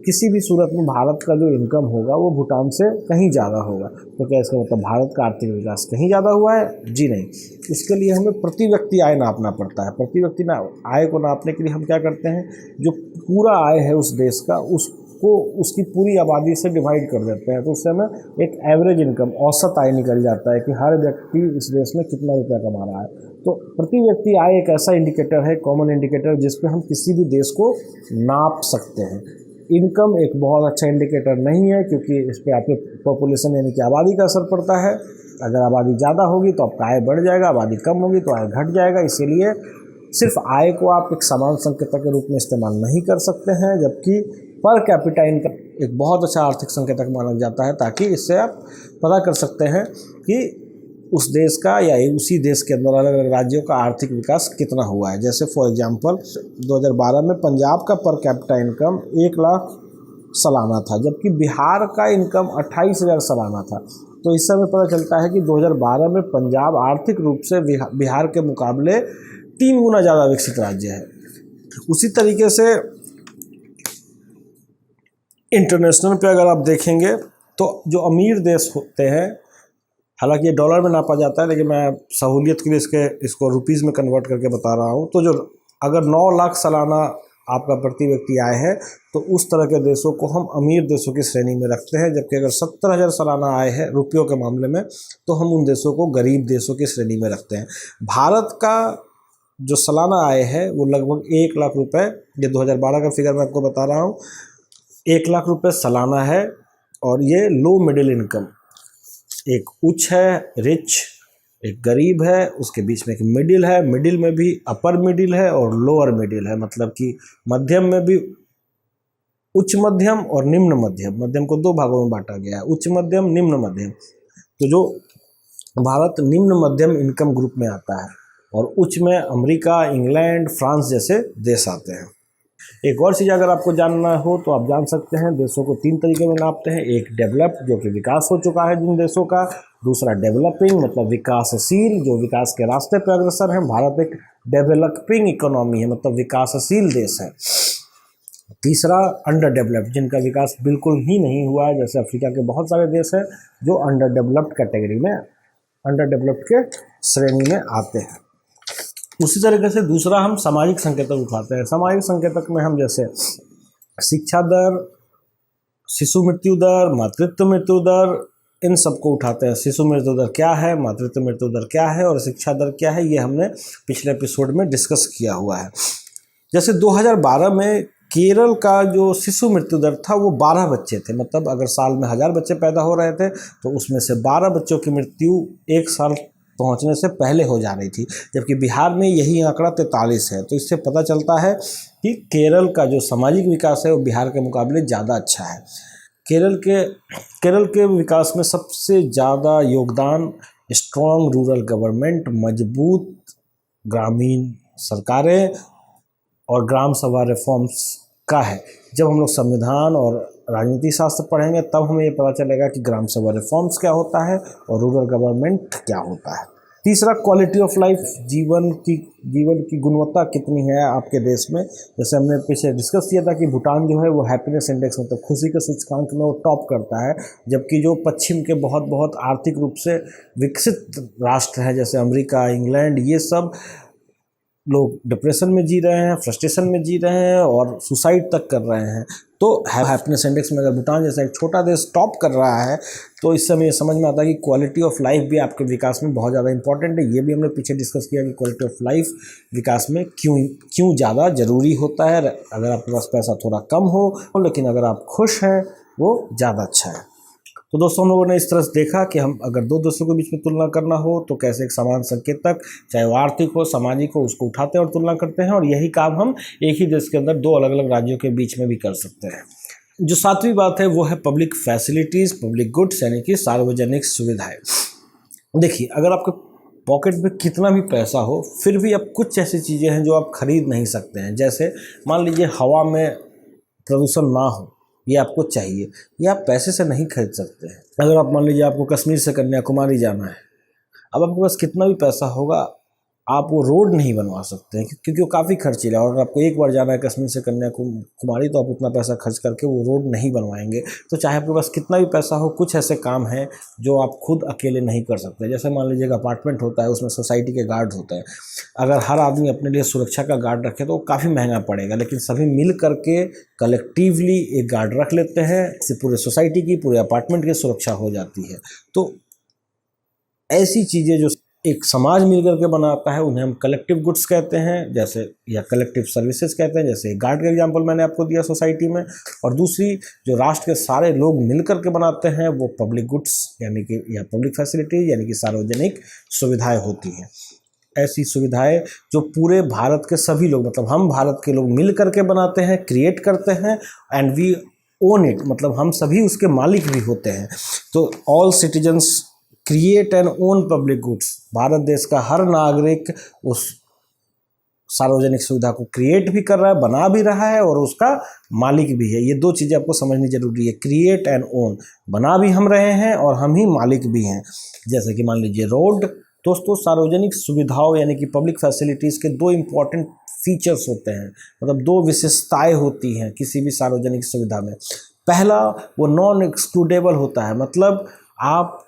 Speaker 1: किसी भी सूरत में भारत का जो इनकम होगा वो भूटान से कहीं ज़्यादा होगा। तो क्या इसका मतलब भारत का आर्थिक विकास कहीं ज़्यादा हुआ है? जी नहीं। इसके लिए हमें प्रति व्यक्ति आय नापना पड़ता है। प्रति व्यक्ति आय को नापने के लिए हम क्या करते हैं, जो पूरा आय है उस देश का उसको उसकी पूरी आबादी से डिवाइड कर देते हैं। तो उससे हमें एक एवरेज इनकम, औसत आय निकल जाता है कि हर व्यक्ति इस देश में कितना रुपया कमा रहा है। तो प्रति व्यक्ति आय एक ऐसा इंडिकेटर है, कॉमन इंडिकेटर, जिस पे हम किसी भी देश को नाप सकते हैं। इनकम एक बहुत अच्छा इंडिकेटर नहीं है, क्योंकि इस पर आपके पॉपुलेशन यानी कि आबादी का असर पड़ता है। अगर आबादी ज़्यादा होगी तो आपका आय बढ़ जाएगा, आबादी कम होगी तो आय घट जाएगा। इसीलिए सिर्फ आय को आप एक समान संकेतक के रूप में इस्तेमाल नहीं कर सकते हैं, जबकि पर कैपिटा इनकम एक बहुत अच्छा आर्थिक संकेतक माना जाता है, ताकि इससे आप पता कर सकते हैं कि उस देश का या उसी देश के अंदर अलग अलग राज्यों का आर्थिक विकास कितना हुआ है। जैसे फॉर एग्जांपल 2012 में पंजाब का पर कैपिटा इनकम 1 लाख सालाना था, जबकि बिहार का इनकम 28,000 सालाना था। तो इस समय पता चलता है कि 2012 में पंजाब आर्थिक रूप से बिहार के मुकाबले 3 गुना ज़्यादा विकसित राज्य है। उसी तरीके से इंटरनेशनल पे अगर आप देखेंगे तो जो अमीर देश होते हैं, हालांकि ये डॉलर में नापा जाता है, लेकिन मैं सहूलियत के लिए इसको रुपीज़ में कन्वर्ट करके बता रहा हूँ। तो जो अगर 9 लाख सालाना आपका प्रति व्यक्ति आय है, तो उस तरह के देशों को हम अमीर देशों की श्रेणी में रखते हैं। जबकि अगर 70,000 सालाना आय है रुपयों के मामले में, तो हम उन देशों को गरीब देशों की श्रेणी में रखते हैं। भारत का जो सालाना आय है वो लगभग 1 लाख रुपये, ये 2012 का फिगर मैं आपको बता रहा हूँ, 1 लाख रुपये सालाना है। और ये लो मिडिल इनकम, एक उच्च है रिच, एक गरीब है, उसके बीच में एक मिडिल है, मिडिल में भी अपर मिडिल है और लोअर मिडिल है, मतलब कि मध्यम में भी उच्च मध्यम और निम्न मध्यम। मध्यम को 2 भागों में बांटा गया है, उच्च मध्यम, निम्न मध्यम। तो जो भारत निम्न मध्यम इनकम ग्रुप में आता है और उच्च में अमेरिका, इंग्लैंड, फ्रांस जैसे देश आते हैं। एक और चीज़ अगर आपको जानना हो तो आप जान सकते हैं, देशों को 3 तरीके में नापते हैं। एक डेवलप्ड, जो कि विकास हो चुका है जिन देशों का। दूसरा डेवलपिंग, मतलब विकासशील, जो विकास के रास्ते पर अग्रसर है। भारत एक डेवलपिंग इकोनॉमी है, मतलब विकासशील देश है। तीसरा अंडर डेवलप्ड, जिनका विकास बिल्कुल ही नहीं हुआ है, जैसे अफ्रीका के बहुत सारे देश हैं जो अंडर डेवलप्ड कैटेगरी में, अंडर डेवलप्ड के श्रेणी में आते हैं। उसी तरीके से दूसरा हम सामाजिक संकेतक उठाते हैं। सामाजिक संकेतक में हम जैसे शिक्षा दर, शिशु मृत्यु दर, मातृत्व मृत्यु दर, इन सबको उठाते हैं। शिशु मृत्यु दर क्या है, मातृत्व मृत्यु दर क्या है और शिक्षा दर क्या है, ये हमने पिछले एपिसोड में डिस्कस किया हुआ है। जैसे 2012 में केरल का जो शिशु मृत्यु दर था वो 12 बच्चे थे, मतलब अगर साल में 1000 बच्चे पैदा हो रहे थे तो उसमें से 12 बच्चों की मृत्यु 1 साल पहुंचने से पहले हो जा रही थी। जबकि बिहार में यही आंकड़ा 43 है। तो इससे पता चलता है कि केरल का जो सामाजिक विकास है वो बिहार के मुकाबले ज़्यादा अच्छा है। केरल के विकास में सबसे ज़्यादा योगदान स्ट्रॉन्ग रूरल गवर्नमेंट, मजबूत ग्रामीण सरकारें और ग्राम सभा रिफॉर्म्स का है। जब हम लोग संविधान और राजनीति शास्त्र पढ़ेंगे तब हमें ये पता चलेगा कि ग्राम सभा रिफॉर्म्स क्या होता है और रूरल गवर्नमेंट क्या होता है। तीसरा क्वालिटी ऑफ लाइफ, जीवन की गुणवत्ता कितनी है आपके देश में। जैसे हमने पीछे डिस्कस किया था कि भूटान जो है वो हैप्पीनेस इंडेक्स, मतलब खुशी के सूचकांक में वो टॉप करता है, जबकि जो पश्चिम के बहुत बहुत आर्थिक रूप से विकसित राष्ट्र हैं जैसे अमेरिका, इंग्लैंड, ये सब लोग डिप्रेशन में जी रहे हैं, फ्रस्ट्रेशन में जी रहे हैं और सुसाइड तक कर रहे हैं। तो हैप्पीनेस इंडेक्स में अगर भूटान जैसा एक छोटा देश टॉप कर रहा है तो इससे हमें ये समझ में आता है कि क्वालिटी ऑफ लाइफ भी आपके विकास में बहुत ज़्यादा इंपॉर्टेंट है। ये भी हमने पीछे डिस्कस किया कि क्वालिटी ऑफ लाइफ विकास में क्यों ज़्यादा ज़रूरी होता है। अगर आपके पास पैसा थोड़ा कम हो लेकिन अगर आप खुश हैं वो ज़्यादा अच्छा है। तो दोस्तों हम लोगों ने इस तरह से देखा कि हम अगर दो देशों के बीच में तुलना करना हो तो कैसे एक समान संकेतक, चाहे वो आर्थिक हो सामाजिक हो, उसको उठाते हैं और तुलना करते हैं, और यही काम हम एक ही देश के अंदर दो अलग अलग राज्यों के बीच में भी कर सकते हैं। जो सातवीं बात है वो है पब्लिक फैसिलिटीज़, पब्लिक गुड्स, यानी कि सार्वजनिक सुविधाएं। देखिए, अगर आपके पॉकेट में कितना भी पैसा हो फिर भी अब कुछ ऐसी चीज़ें हैं जो आप खरीद नहीं सकते हैं। जैसे मान लीजिए हवा में प्रदूषण ना हो, ये आपको चाहिए, ये आप पैसे से नहीं खरीद सकते हैं। अगर आप मान लीजिए आपको कश्मीर से कन्याकुमारी जाना है, अब आपके पास कितना भी पैसा होगा आप वो रोड नहीं बनवा सकते हैं क्योंकि वो काफ़ी खर्चीला है, और अगर आपको एक बार जाना है कश्मीर से कन्याकुमारी तो आप उतना पैसा खर्च करके वो रोड नहीं बनवाएंगे। तो चाहे आपके पास कितना भी पैसा हो, कुछ ऐसे काम हैं जो आप खुद अकेले नहीं कर सकते। जैसे मान लीजिए अपार्टमेंट होता है, उसमें सोसाइटी के गार्ड होते हैं, अगर हर आदमी अपने लिए सुरक्षा का गार्ड रखे तो वो काफ़ी महंगा पड़ेगा, लेकिन सभी मिल करके कलेक्टिवली एक गार्ड रख लेते हैं, इससे पूरे सोसाइटी की, पूरे अपार्टमेंट की सुरक्षा हो जाती है। तो ऐसी चीज़ें जो एक समाज मिलकर के बनाता है उन्हें हम कलेक्टिव गुड्स कहते हैं, जैसे या कलेक्टिव सर्विसेज कहते हैं। जैसे गार्ड का एग्जांपल मैंने आपको दिया सोसाइटी में, और दूसरी जो राष्ट्र के सारे लोग मिलकर के बनाते हैं वो पब्लिक गुड्स यानी कि या पब्लिक फैसिलिटी यानी कि सार्वजनिक सुविधाएं होती हैं। ऐसी सुविधाएं जो पूरे भारत के सभी लोग, मतलब हम भारत के लोग मिल करके बनाते हैं, क्रिएट करते हैं, एंड वी ओन इट, मतलब हम सभी उसके मालिक भी होते हैं। तो all citizens create and own public goods, Bharat देश का हर नागरिक उस सार्वजनिक सुविधा को क्रिएट भी कर रहा है, बना भी रहा है और उसका मालिक भी है। ये दो चीज़ें आपको समझनी जरूरी है, क्रिएट एंड ओन, बना भी हम रहे हैं और हम ही मालिक भी हैं। जैसे कि मान लीजिए रोड, दोस्तों सार्वजनिक सुविधाओं यानी कि पब्लिक फैसिलिटीज़ के दो इम्पॉर्टेंट फीचर्स होते हैं, मतलब दो विशेषताएं होती हैं किसी भी सार्वजनिक सुविधा में। पहला, वो नॉन एक्सक्लूडेबल होता है, मतलब आप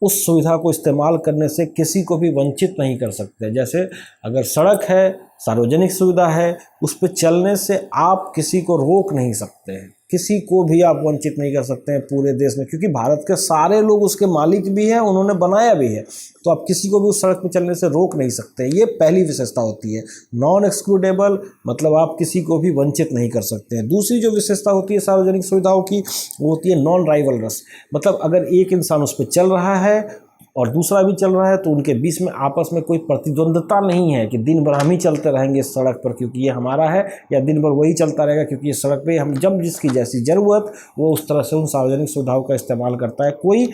Speaker 1: उस सुविधा को इस्तेमाल करने से किसी को भी वंचित नहीं कर सकते। जैसे अगर सड़क है, सार्वजनिक सुविधा है, उस पर चलने से आप किसी को रोक नहीं सकते हैं, किसी को भी आप वंचित नहीं कर सकते हैं पूरे देश में, क्योंकि भारत के सारे लोग उसके मालिक भी हैं, उन्होंने बनाया भी है, तो आप किसी को भी उस सड़क पर चलने से रोक नहीं सकते। ये पहली विशेषता होती है, नॉन एक्सक्लूडेबल, मतलब आप किसी को भी वंचित नहीं कर सकते हैं। दूसरी जो विशेषता होती है सार्वजनिक सुविधाओं की, वो होती है नॉन राइवलरस, मतलब अगर एक इंसान उस पर चल रहा है और दूसरा भी चल रहा है तो उनके बीच में आपस में कोई प्रतिद्वंद्वता नहीं है कि दिन भर हम ही चलते रहेंगे इस सड़क पर क्योंकि ये हमारा है, या दिन भर वही चलता रहेगा क्योंकि इस सड़क पे हम जब जिसकी जैसी ज़रूरत वो उस तरह से उन सार्वजनिक सुविधाओं का इस्तेमाल करता है। कोई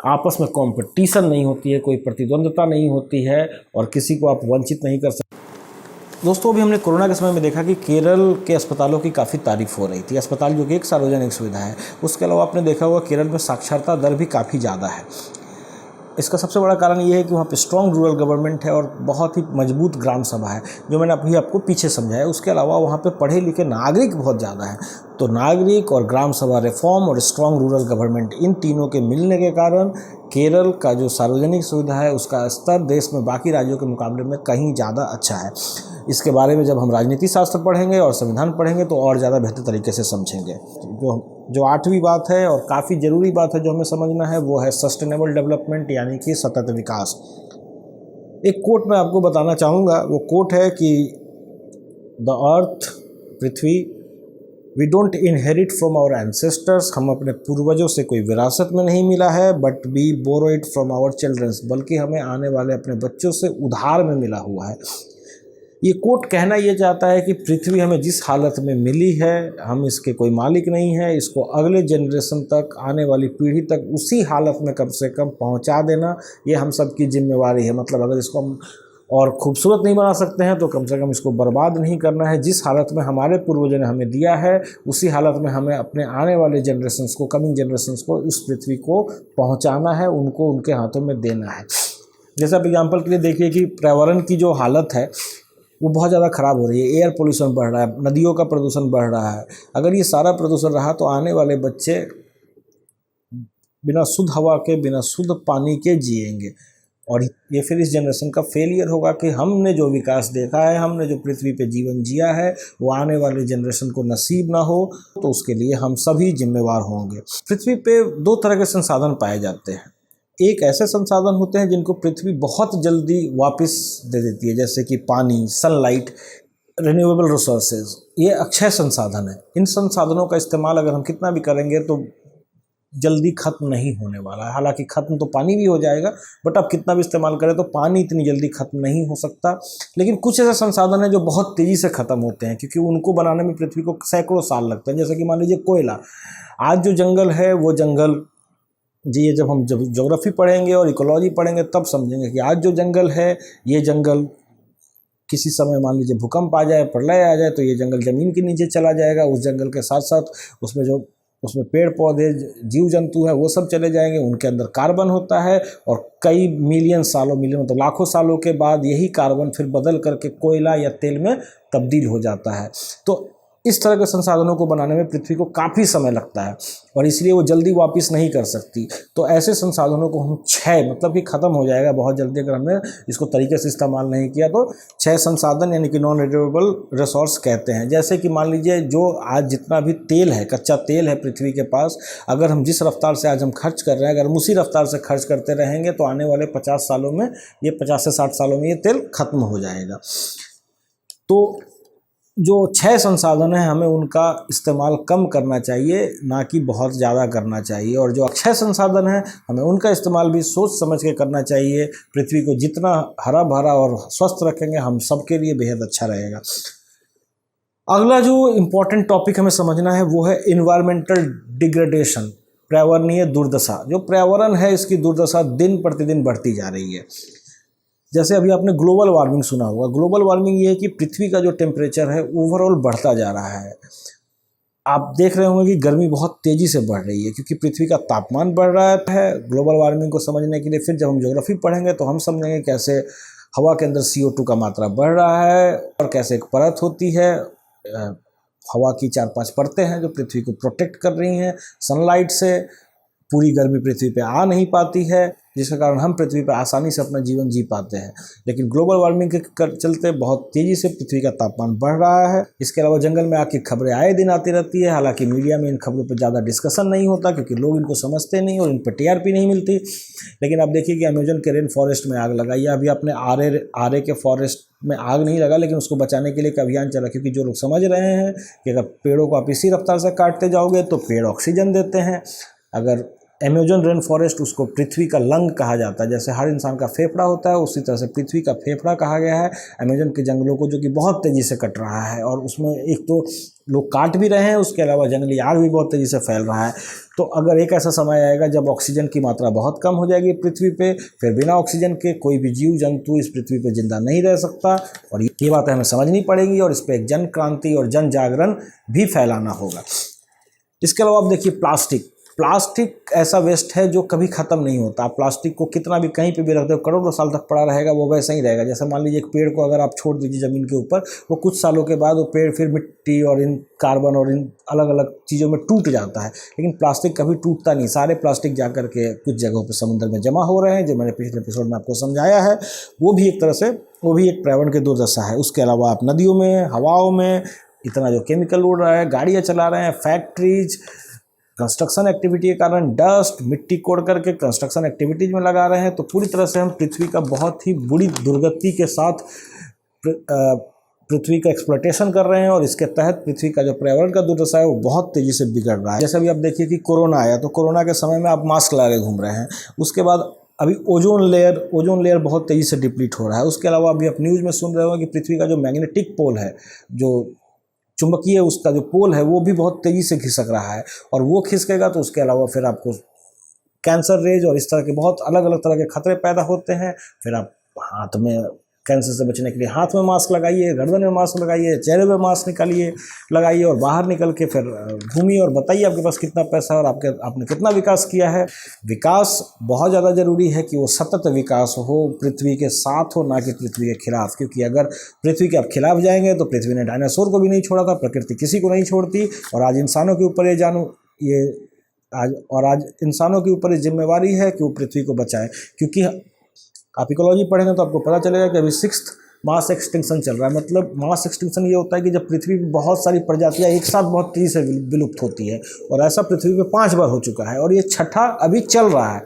Speaker 1: आपस में कॉम्पिटिशन नहीं होती है, कोई प्रतिद्वंद्वता नहीं होती है और किसी को आप वंचित नहीं कर सकते। दोस्तों, अभी हमने कोरोना के समय में देखा कि केरल के अस्पतालों की काफ़ी तारीफ हो रही थी। अस्पताल जो कि एक सार्वजनिक सुविधा है, उसके अलावा आपने देखा होगा केरल में साक्षरता दर भी काफ़ी ज़्यादा है। इसका सबसे बड़ा कारण ये है कि वहाँ पे स्ट्रॉन्ग रूरल गवर्नमेंट है और बहुत ही मजबूत ग्राम सभा है, जो मैंने अभी आपको पीछे समझाया। उसके अलावा वहाँ पे पढ़े लिखे नागरिक बहुत ज़्यादा हैं। तो नागरिक और ग्राम सभा रिफॉर्म और स्ट्रॉन्ग रूरल गवर्नमेंट, इन तीनों के मिलने के कारण केरल का जो सार्वजनिक सुविधा है उसका स्तर देश में बाकी राज्यों के मुकाबले में कहीं ज़्यादा अच्छा है। इसके बारे में जब हम राजनीति शास्त्र पढ़ेंगे और संविधान पढ़ेंगे तो और ज़्यादा बेहतर तरीके से समझेंगे। जो आठवीं बात है और काफ़ी ज़रूरी बात है जो हमें समझना है वो है सस्टेनेबल डेवलपमेंट यानी कि सतत विकास। एक कोट मैं आपको बताना चाहूँगा, वो कोट है कि द अर्थ, पृथ्वी, we don't inherit from our ancestors, हम अपने पूर्वजों से कोई विरासत में नहीं मिला है, but we borrow it from our childrens, बल्कि हमें आने वाले अपने बच्चों से उधार में मिला हुआ है। ये कोट कहना ये चाहता है कि पृथ्वी हमें जिस हालत में मिली है, हम इसके कोई मालिक नहीं है, इसको अगले जनरेशन तक, आने वाली पीढ़ी तक उसी हालत में कम से कम पहुंचा देना ये हम सब की जिम्मेवारी है। मतलब अगर इसको हम और खूबसूरत नहीं बना सकते हैं तो कम से कम इसको बर्बाद नहीं करना है। जिस हालत में हमारे पूर्वजों ने हमें दिया है उसी हालत में हमें अपने आने वाले जनरेशन्स को, कमिंग जनरेशन्स को उस पृथ्वी को पहुँचाना है, उनको उनके हाथों में देना है। जैसे आप एग्जाम्पल के लिए देखिए कि पर्यावरण की जो हालत है वो बहुत ज़्यादा ख़राब हो रही है। एयर पोल्यूशन बढ़ रहा है, नदियों का प्रदूषण बढ़ रहा है। अगर ये सारा प्रदूषण रहा तो आने वाले बच्चे बिना शुद्ध हवा के, बिना शुद्ध पानी के जिएंगे। और ये फिर इस जनरेशन का फेलियर होगा कि हमने जो विकास देखा है, हमने जो पृथ्वी पे जीवन जिया है, वो आने वाले जनरेशन को नसीब ना हो, तो उसके लिए हम सभी जिम्मेवार होंगे। पृथ्वी पे दो तरह के संसाधन पाए जाते हैं। एक ऐसे संसाधन होते हैं जिनको पृथ्वी बहुत जल्दी वापस दे देती है, जैसे कि पानी, सनलाइट, रिन्यूएबल रिसोर्सेज। ये अक्षय संसाधन है। इन संसाधनों का इस्तेमाल अगर हम कितना भी करेंगे तो जल्दी खत्म नहीं होने वाला है। हालांकि खत्म तो पानी भी हो जाएगा, बट आप कितना भी इस्तेमाल करें तो पानी इतनी जल्दी खत्म नहीं हो सकता। लेकिन कुछ ऐसे संसाधन हैं जो बहुत तेज़ी से ख़त्म होते हैं, क्योंकि उनको बनाने में पृथ्वी को सैकड़ों साल लगते हैं। जैसे कि मान लीजिए कोयला। आज जो जंगल है वो जंगल, जी ये जब हम ज्योग्राफी पढ़ेंगे और इकोलॉजी पढ़ेंगे तब समझेंगे कि आज जो जंगल है, ये जंगल किसी समय मान लीजिए भूकंप आ जाए, प्रलय आ जाए, तो ये जंगल ज़मीन के नीचे चला जाएगा। उस जंगल के साथ साथ उसमें पेड़ पौधे, जीव जंतु है, वो सब चले जाएंगे। उनके अंदर कार्बन होता है और कई मिलियन मतलब लाखों सालों के बाद यही कार्बन फिर बदल करके कोयला या तेल में तब्दील हो जाता है। तो इस तरह के संसाधनों को बनाने में पृथ्वी को काफ़ी समय लगता है और इसलिए वो जल्दी वापस नहीं कर सकती। तो ऐसे संसाधनों को हम मतलब कि ख़त्म हो जाएगा बहुत जल्दी अगर हमने इसको तरीके से इस्तेमाल नहीं किया। तो 6 संसाधन यानी कि नॉन रिन्यूएबल रिसोर्स कहते हैं। जैसे कि मान लीजिए जो आज जितना भी तेल है, कच्चा तेल है पृथ्वी के पास, अगर हम जिस रफ्तार से आज हम खर्च कर रहे हैं, अगर हम उसी रफ्तार से खर्च करते रहेंगे तो आने वाले 50 सालों में, ये 50 से 60 सालों में ये तेल खत्म हो जाएगा। तो जो 6 संसाधन हैं हमें उनका इस्तेमाल कम करना चाहिए, ना कि बहुत ज़्यादा करना चाहिए। और जो अक्षय संसाधन हैं हमें उनका इस्तेमाल भी सोच समझ के करना चाहिए। पृथ्वी को जितना हरा भरा और स्वस्थ रखेंगे हम सबके लिए बेहद अच्छा रहेगा। अगला जो इम्पोर्टेंट टॉपिक हमें समझना है वो है इन्वायरमेंटल डिग्रेडेशन, पर्यावरणीय दुर्दशा। जो पर्यावरण है इसकी दुर्दशा दिन प्रतिदिन बढ़ती जा रही है। जैसे अभी आपने ग्लोबल वार्मिंग सुना होगा। ग्लोबल वार्मिंग ये है कि पृथ्वी का जो टेम्परेचर है ओवरऑल बढ़ता जा रहा है। आप देख रहे होंगे कि गर्मी बहुत तेज़ी से बढ़ रही है क्योंकि पृथ्वी का तापमान बढ़ रहा है। ग्लोबल वार्मिंग को समझने के लिए फिर जब हम ज्योग्राफी पढ़ेंगे तो हम समझेंगे कैसे हवा के अंदर CO2 का मात्रा बढ़ रहा है और कैसे एक परत होती है, हवा की 4-5 परतें हैं जो पृथ्वी को प्रोटेक्ट कर रही हैं सनलाइट से। पूरी गर्मी पृथ्वी पे आ नहीं पाती है, जिसके कारण हम पृथ्वी पर आसानी से अपना जीवन जी पाते हैं। लेकिन ग्लोबल वार्मिंग के चलते बहुत तेज़ी से पृथ्वी का तापमान बढ़ रहा है। इसके अलावा जंगल में आग की खबरें आए दिन आती रहती है। हालांकि मीडिया में इन खबरों पर ज़्यादा डिस्कशन नहीं होता क्योंकि लोग इनको समझते नहीं और इन पर TRP नहीं मिलती। लेकिन आप देखिए कि अमेजन के रेन फॉरेस्ट में आग लगाई है। अभी आपने आरे के फॉरेस्ट में आग नहीं लगा, लेकिन उसको बचाने के लिए एक अभियान चला, क्योंकि जो लोग समझ रहे हैं कि अगर पेड़ों को आप इसी रफ्तार से काटते जाओगे तो पेड़ ऑक्सीजन देते हैं। अगर अमेजन रेन फॉरेस्ट, उसको पृथ्वी का लंग कहा जाता है। जैसे हर इंसान का फेफड़ा होता है उसी तरह से पृथ्वी का फेफड़ा कहा गया है अमेजन के जंगलों को, जो कि बहुत तेज़ी से कट रहा है। और उसमें एक तो लोग काट भी रहे हैं, उसके अलावा जंगली आग भी बहुत तेज़ी से फैल रहा है। तो अगर एक ऐसा समय आएगा जब ऑक्सीजन की मात्रा बहुत कम हो जाएगी पृथ्वी पे, फिर बिना ऑक्सीजन के कोई भी जीव जंतु इस पृथ्वी पे जिंदा नहीं रह सकता। और ये बातें हमें समझनी पड़ेगी और इस पर एक जन क्रांति और जन जागरण भी फैलाना होगा। इसके अलावा आप देखिए प्लास्टिक ऐसा वेस्ट है जो कभी ख़त्म नहीं होता। आप प्लास्टिक को कितना भी कहीं पे भी रख दो, करोड़ों साल तक पड़ा रहेगा, वो वैसा ही रहेगा। जैसे मान लीजिए एक पेड़ को अगर आप छोड़ दीजिए ज़मीन के ऊपर, वो कुछ सालों के बाद वो पेड़ फिर मिट्टी और इन कार्बन और इन अलग अलग चीज़ों में टूट जाता है। लेकिन प्लास्टिक कभी टूटता नहीं। सारे प्लास्टिक जा कर के कुछ जगहों पर समुद्र में जमा हो रहे हैं, जो मैंने पिछले एपिसोड में आपको समझाया है। वो भी एक तरह से एक पर्यावरण की दुर्दशा है। उसके अलावा आप नदियों में, हवाओं में इतना जो केमिकल उड़ रहा है, गाड़ियाँ चला रहे हैं, फैक्ट्रीज, कंस्ट्रक्शन एक्टिविटी के कारण डस्ट, मिट्टी कोड़ करके कंस्ट्रक्शन एक्टिविटीज़ में लगा रहे हैं। तो पूरी तरह से हम पृथ्वी का बहुत ही बुरी दुर्गति के साथ पृथ्वी का एक्सप्लॉयटेशन कर रहे हैं और इसके तहत पृथ्वी का जो पर्यावरण का दुर्दशा है वो बहुत तेज़ी से बिगड़ रहा है। जैसे अभी आप देखिए कि कोरोना आया, तो कोरोना के समय में आप मास्क लगा के घूम रहे हैं। उसके बाद अभी ओजोन लेयर बहुत तेज़ी से डिप्लीट हो रहा है। उसके अलावा अभी आप न्यूज़ में सुन रहे हो कि पृथ्वी का जो मैग्नेटिक पोल है, जो चुंबकीय उसका जो पोल है, वो भी बहुत तेज़ी से खिसक रहा है। और वो खिसकेगा तो उसके अलावा फिर आपको कैंसर रेज और इस तरह के बहुत अलग अलग तरह के खतरे पैदा होते हैं। फिर आप हाथ में कैंसर से बचने के लिए हाथ में मास्क लगाइए, गर्दन में मास्क लगाइए, चेहरे में मास्क लगाइए और बाहर निकल के फिर घूमिए और बताइए आपके पास कितना पैसा है और आपने कितना विकास किया है। विकास बहुत ज़्यादा ज़रूरी है कि वो सतत विकास हो, पृथ्वी के साथ हो, ना कि पृथ्वी के खिलाफ। क्योंकि अगर पृथ्वी के आप खिलाफ जाएंगे तो पृथ्वी ने डायनासोर को भी नहीं छोड़ा था, प्रकृति किसी को नहीं छोड़ती। और आज इंसानों के ऊपर आज इंसानों के ऊपर ये जिम्मेवारी है कि वो पृथ्वी को बचाएं। क्योंकि आप इकोलॉजी पढ़ेंगे तो आपको पता चलेगा कि अभी 6th मास एक्सटिंक्शन चल रहा है। मतलब मास एक्सटिंक्शन ये होता है कि जब पृथ्वी पर बहुत सारी प्रजातियां एक साथ बहुत तेजी से विलुप्त होती है, और ऐसा पृथ्वी पे 5 बार हो चुका है और ये छठा अभी चल रहा है।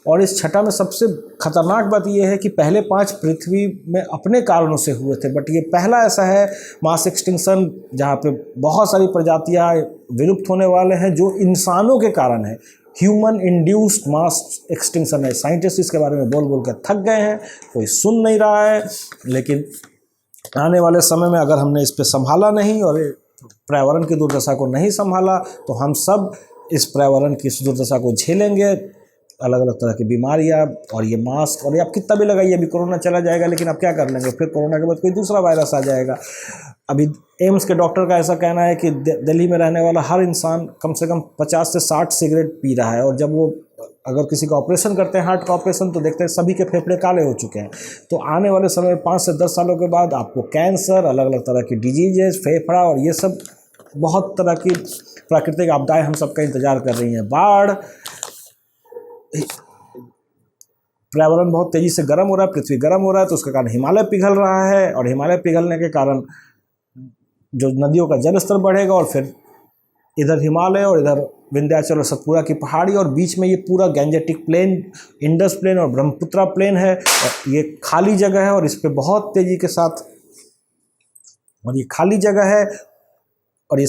Speaker 1: और इस छठा में सबसे खतरनाक बात यह है कि पहले 5 पृथ्वी में अपने कारणों से हुए थे, बट ये पहला ऐसा है मास एक्सटिंक्शन जहाँ पे बहुत सारी प्रजातियां विलुप्त होने वाले हैं जो इंसानों के कारण है। ह्यूमन इंड्यूस्ड मास एक्सटिंक्शन है। साइंटिस्ट इसके बारे में बोल बोल कर थक गए हैं, कोई सुन नहीं रहा है, लेकिन आने वाले समय में अगर हमने इस पे संभाला नहीं और पर्यावरण की दुर्दशा को नहीं संभाला तो हम सब इस पर्यावरण की दुर्दशा को झेलेंगे। अलग अलग तरह की बीमारियां, और ये मास्क, और ये आप कितना भी लगाइए, अभी कोरोना चला जाएगा लेकिन आप क्या कर लेंगे, फिर कोरोना के बाद कोई दूसरा वायरस आ जाएगा। अभी एम्स के डॉक्टर का ऐसा कहना है कि दिल्ली में रहने वाला हर इंसान कम से कम 50 से 60 सिगरेट पी रहा है, और जब वो अगर किसी का ऑपरेशन करते हैं, हार्ट का ऑपरेशन, तो देखते हैं सभी के फेफड़े काले हो चुके हैं। तो आने वाले समय में 5 से 10 सालों के बाद आपको कैंसर, अलग अलग तरह की डिजीजेज, फेफड़ा और ये सब बहुत तरह की प्राकृतिक आपदाएं हम सबका इंतजार कर रही हैं। बाढ़, पर्यावरण बहुत तेजी से गर्म हो रहा है, पृथ्वी गर्म हो रहा है, तो उसके कारण हिमालय पिघल रहा है, और हिमालय पिघलने के कारण जो नदियों का जल स्तर बढ़ेगा, और फिर इधर हिमालय और इधर विंध्याचल और सतपुरा की पहाड़ी, और बीच में ये पूरा गैंजेटिक प्लेन, इंडस प्लेन और ब्रह्मपुत्रा प्लेन है, और ये खाली जगह है और इस पे बहुत तेजी के साथ, और ये खाली जगह है और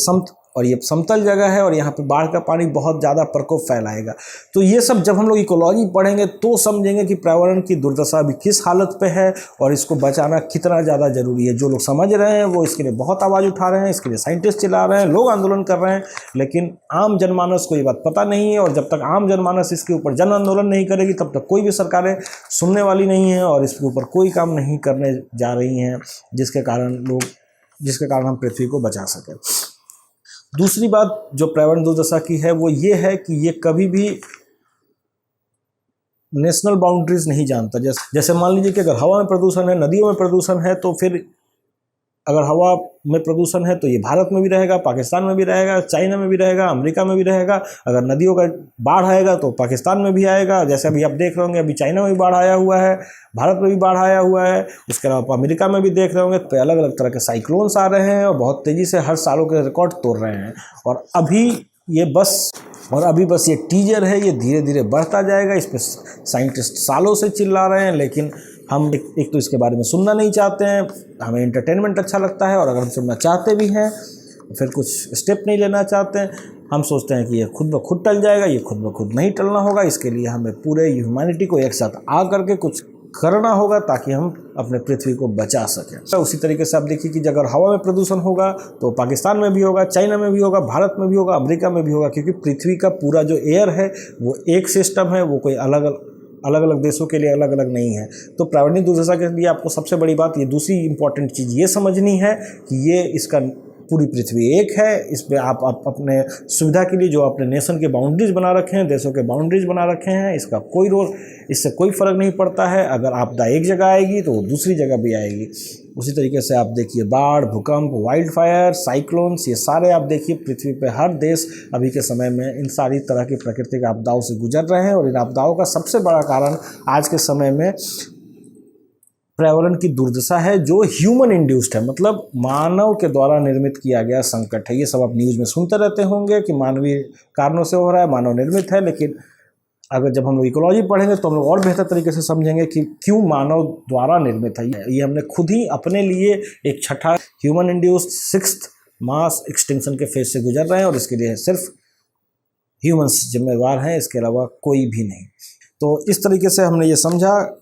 Speaker 1: ये समतल जगह है, और यहाँ पे बाढ़ का पानी बहुत ज़्यादा प्रकोप फैलाएगा। तो ये सब जब हम लोग इकोलॉजी पढ़ेंगे तो समझेंगे कि पर्यावरण की दुर्दशा अभी किस हालत पे है और इसको बचाना कितना ज़्यादा ज़रूरी है। जो लोग समझ रहे हैं वो इसके लिए बहुत आवाज़ उठा रहे हैं, इसके लिए साइंटिस्ट चिल्ला रहे हैं, लोग आंदोलन कर रहे हैं, लेकिन आम जनमानस को ये बात पता नहीं है। और जब तक आम जनमानस इसके ऊपर जन आंदोलन नहीं करेगी तब तक कोई भी सरकारें सुनने वाली नहीं है और इसके ऊपर कोई काम नहीं करने जा रही हैं, जिसके कारण हम पृथ्वी को बचा सकें। दूसरी बात जो पर्यावरण दुर्दशा की है वो ये है कि ये कभी भी नेशनल बाउंड्रीज नहीं जानता। जैसे मान लीजिए कि अगर हवा में प्रदूषण है, नदियों में प्रदूषण है, तो फिर अगर हवा में प्रदूषण है तो ये भारत में भी रहेगा, पाकिस्तान में भी रहेगा, चाइना में भी रहेगा, अमेरिका में भी रहेगा। अगर नदियों का बाढ़ आएगा तो पाकिस्तान में भी आएगा, जैसे अभी आप देख रहे होंगे अभी चाइना में भी बाढ़ आया हुआ है, भारत में भी बाढ़ आया हुआ है, उसके अलावा अमेरिका में भी देख रहे होंगे। तो अलग अलग तरह के साइक्लोन्स आ रहे हैं और बहुत तेज़ी से हर सालों के रिकॉर्ड तोड़ रहे हैं। और अभी बस ये टीजर है, ये धीरे धीरे बढ़ता जाएगा। इस पर साइंटिस्ट सालों से चिल्ला रहे हैं, लेकिन हम एक तो इसके बारे में सुनना नहीं चाहते हैं, हमें एंटरटेनमेंट अच्छा लगता है, और अगर हम सुनना चाहते भी हैं तो फिर कुछ स्टेप नहीं लेना चाहते हैं। हम सोचते हैं कि ये खुद ब खुद टल जाएगा, ये खुद ब खुद नहीं टलना होगा। इसके लिए हमें पूरे ह्यूमैनिटी को एक साथ आ करके कुछ करना होगा ताकि हम अपने पृथ्वी को बचा सकें। तो उसी तरीके से आप देखिए कि अगर हवा में प्रदूषण होगा तो पाकिस्तान में भी होगा, चाइना में भी होगा, भारत में भी होगा, अमेरिका में भी होगा, क्योंकि पृथ्वी का पूरा जो एयर है वो एक सिस्टम है, वो कोई अलग अलग देशों के लिए अलग अलग नहीं है। तो पर्यावरणीय दुर्दशा के लिए आपको सबसे बड़ी बात, ये दूसरी इंपॉर्टेंट चीज़ ये समझनी है कि ये इसका पूरी पृथ्वी एक है। इस पर आप अपने सुविधा के लिए जो अपने नेशन के बाउंड्रीज बना रखे हैं, देशों के बाउंड्रीज बना रखे हैं, इसका कोई रोल, इससे कोई फ़र्क नहीं पड़ता है। अगर आपदा एक जगह आएगी तो वो दूसरी जगह भी आएगी। उसी तरीके से आप देखिए बाढ़, भूकंप, वाइल्ड फायर, साइक्लोन्स, ये सारे आप देखिए पृथ्वी पे हर देश अभी के समय में इन सारी तरह की प्राकृतिक आपदाओं से गुजर रहे हैं। और इन आपदाओं का सबसे बड़ा कारण आज के समय में पर्यावरण की दुर्दशा है, जो ह्यूमन इंड्यूस्ड है, मतलब मानव के द्वारा निर्मित किया गया संकट है। ये सब आप न्यूज़ में सुनते रहते होंगे कि मानवीय कारणों से हो रहा है, मानव निर्मित है, लेकिन अगर जब हम लोग इकोलॉजी पढ़ेंगे तो हम लोग और बेहतर तरीके से समझेंगे कि क्यों मानव द्वारा निर्मित है। ये हमने खुद ही अपने लिए एक छठा human induced 6th mass extinction के फेज से गुजर रहे हैं, और इसके लिए सिर्फ ह्यूमंस जिम्मेवार हैं, इसके अलावा कोई भी नहीं। तो इस तरीके से हमने ये समझा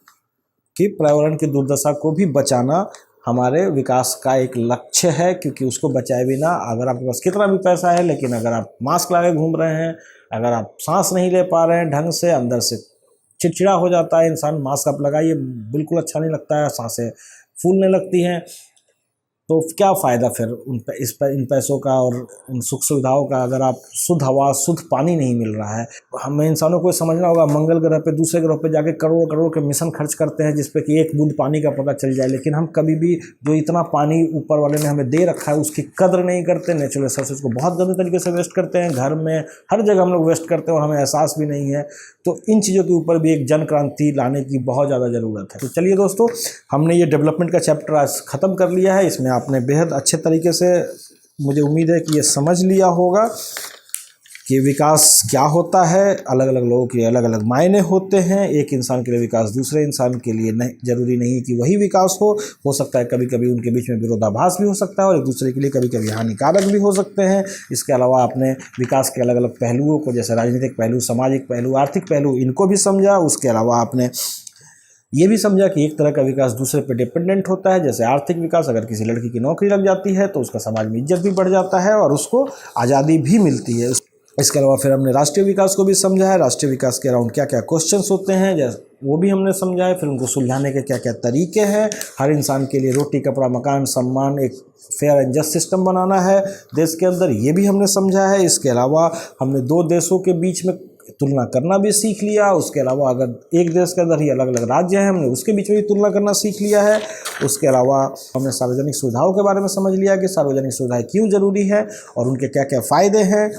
Speaker 1: कि पर्यावरण की दुर्दशा को भी बचाना हमारे विकास का एक लक्ष्य है, क्योंकि उसको बचाए बिना अगर आपके पास कितना भी पैसा है, लेकिन अगर आप मास्क लगा के घूम रहे हैं, अगर आप सांस नहीं ले पा रहे हैं ढंग से, अंदर से चिड़चिड़ा हो जाता है इंसान। मास्क आप लगाइए, बिल्कुल अच्छा नहीं लगता है, सांसें फूलने लगती हैं। तो क्या फ़ायदा फिर इन पैसों का और इन सुख सुविधाओं का, अगर आप शुद्ध हवा शुद्ध पानी नहीं मिल रहा है। हमें इंसानों को समझना होगा, मंगल ग्रह पे दूसरे ग्रह पे जाके करोड़ करोड़ के मिशन खर्च करते हैं जिस पे कि एक बूंद पानी का पता चल जाए, लेकिन हम कभी भी जो इतना पानी ऊपर वाले ने हमें दे रखा है उसकी कदर नहीं करते। नेचुरल रिसोर्सेज को बहुत गंदे तरीके से वेस्ट करते हैं, घर में हर जगह हम लोग वेस्ट करते हैं और हमें एहसास भी नहीं है। तो इन चीज़ों के ऊपर भी एक जन क्रांति लाने की बहुत ज़्यादा ज़रूरत है। तो चलिए दोस्तों, हमने ये डेवलपमेंट का चैप्टर आज ख़त्म कर लिया है। इसमें आपने बेहद अच्छे तरीके से, मुझे उम्मीद है कि ये समझ लिया होगा कि विकास क्या होता है। अलग अलग लोगों के अलग अलग मायने होते हैं। एक इंसान के लिए विकास दूसरे इंसान के लिए नहीं, जरूरी नहीं कि वही विकास हो सकता है कभी कभी उनके बीच में विरोधाभास भी हो सकता है और एक दूसरे के लिए कभी कभी हानिकारक भी हो सकते हैं। इसके अलावा आपने विकास के अलग अलग पहलुओं को, जैसे राजनीतिक पहलू, सामाजिक पहलू, आर्थिक पहलू, इनको भी समझा। उसके अलावा आपने ये भी समझा कि एक तरह का विकास दूसरे पे डिपेंडेंट होता है। जैसे आर्थिक विकास, अगर किसी लड़की की नौकरी लग जाती है तो उसका समाज में इज्जत भी बढ़ जाता है और उसको आज़ादी भी मिलती है। इसके अलावा फिर हमने राष्ट्रीय विकास को भी समझा है। राष्ट्रीय विकास के अराउंड क्या क्या क्वेश्चंस होते हैं जैसे वो भी हमने समझा है। फिर उनको सुलझाने के क्या क्या तरीके हैं। हर इंसान के लिए रोटी, कपड़ा, मकान, सम्मान, एक फेयर एंड जस्ट सिस्टम बनाना है देश के अंदर, ये भी हमने समझा है। इसके अलावा हमने दो देशों के बीच में तुलना करना भी सीख लिया। उसके अलावा अगर एक देश के अंदर ही अलग अलग राज्य हैं, हमने उसके बीच में भी तुलना करना सीख लिया है। उसके अलावा हमने सार्वजनिक सुविधाओं के बारे में समझ लिया कि सार्वजनिक सुविधाएं क्यों ज़रूरी है और उनके क्या क्या फ़ायदे हैं।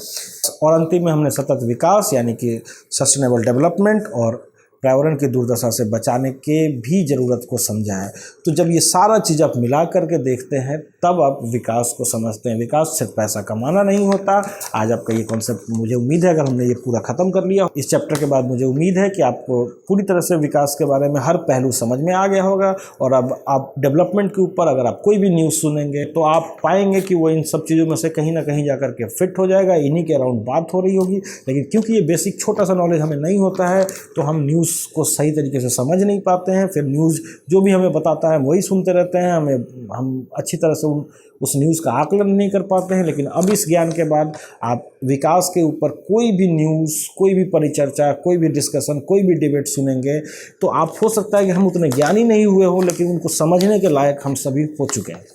Speaker 1: और अंतिम में हमने सतत विकास यानी कि सस्टेनेबल डेवलपमेंट और पर्यावरण की दुर्दशा से बचाने के भी ज़रूरत को समझा है। तो जब ये सारा चीज़ आप मिला करके देखते हैं तब आप विकास को समझते हैं। विकास सिर्फ पैसा कमाना नहीं होता। आज आपका ये कॉन्सेप्ट, मुझे उम्मीद है अगर हमने ये पूरा ख़त्म कर लिया इस चैप्टर के बाद, मुझे उम्मीद है कि आपको पूरी तरह से विकास के बारे में हर पहलू समझ में आ गया होगा। और अब आप डेवलपमेंट के ऊपर अगर आप कोई भी न्यूज़ सुनेंगे तो आप पाएंगे कि वो इन सब चीज़ों में से कहीं ना कहीं जा कर के फिट हो जाएगा, इन्हीं के अराउंड बात हो रही होगी। लेकिन क्योंकि ये बेसिक छोटा सा नॉलेज हमें नहीं होता है तो हम न्यूज़ को सही तरीके से समझ नहीं पाते हैं। फिर न्यूज़ जो भी हमें बताता है वही सुनते रहते हैं, हम अच्छी तरह से उस न्यूज़ का आकलन नहीं कर पाते हैं। लेकिन अब इस ज्ञान के बाद आप विकास के ऊपर कोई भी न्यूज़, कोई भी परिचर्चा, कोई भी डिस्कशन, कोई भी डिबेट सुनेंगे तो आप, हो सकता है कि हम उतने ज्ञानी नहीं हुए हो लेकिन उनको समझने के लायक हम सभी हो चुके हैं।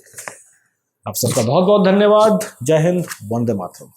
Speaker 1: आप सबका बहुत बहुत धन्यवाद। जय हिंद, वंदे मातरम।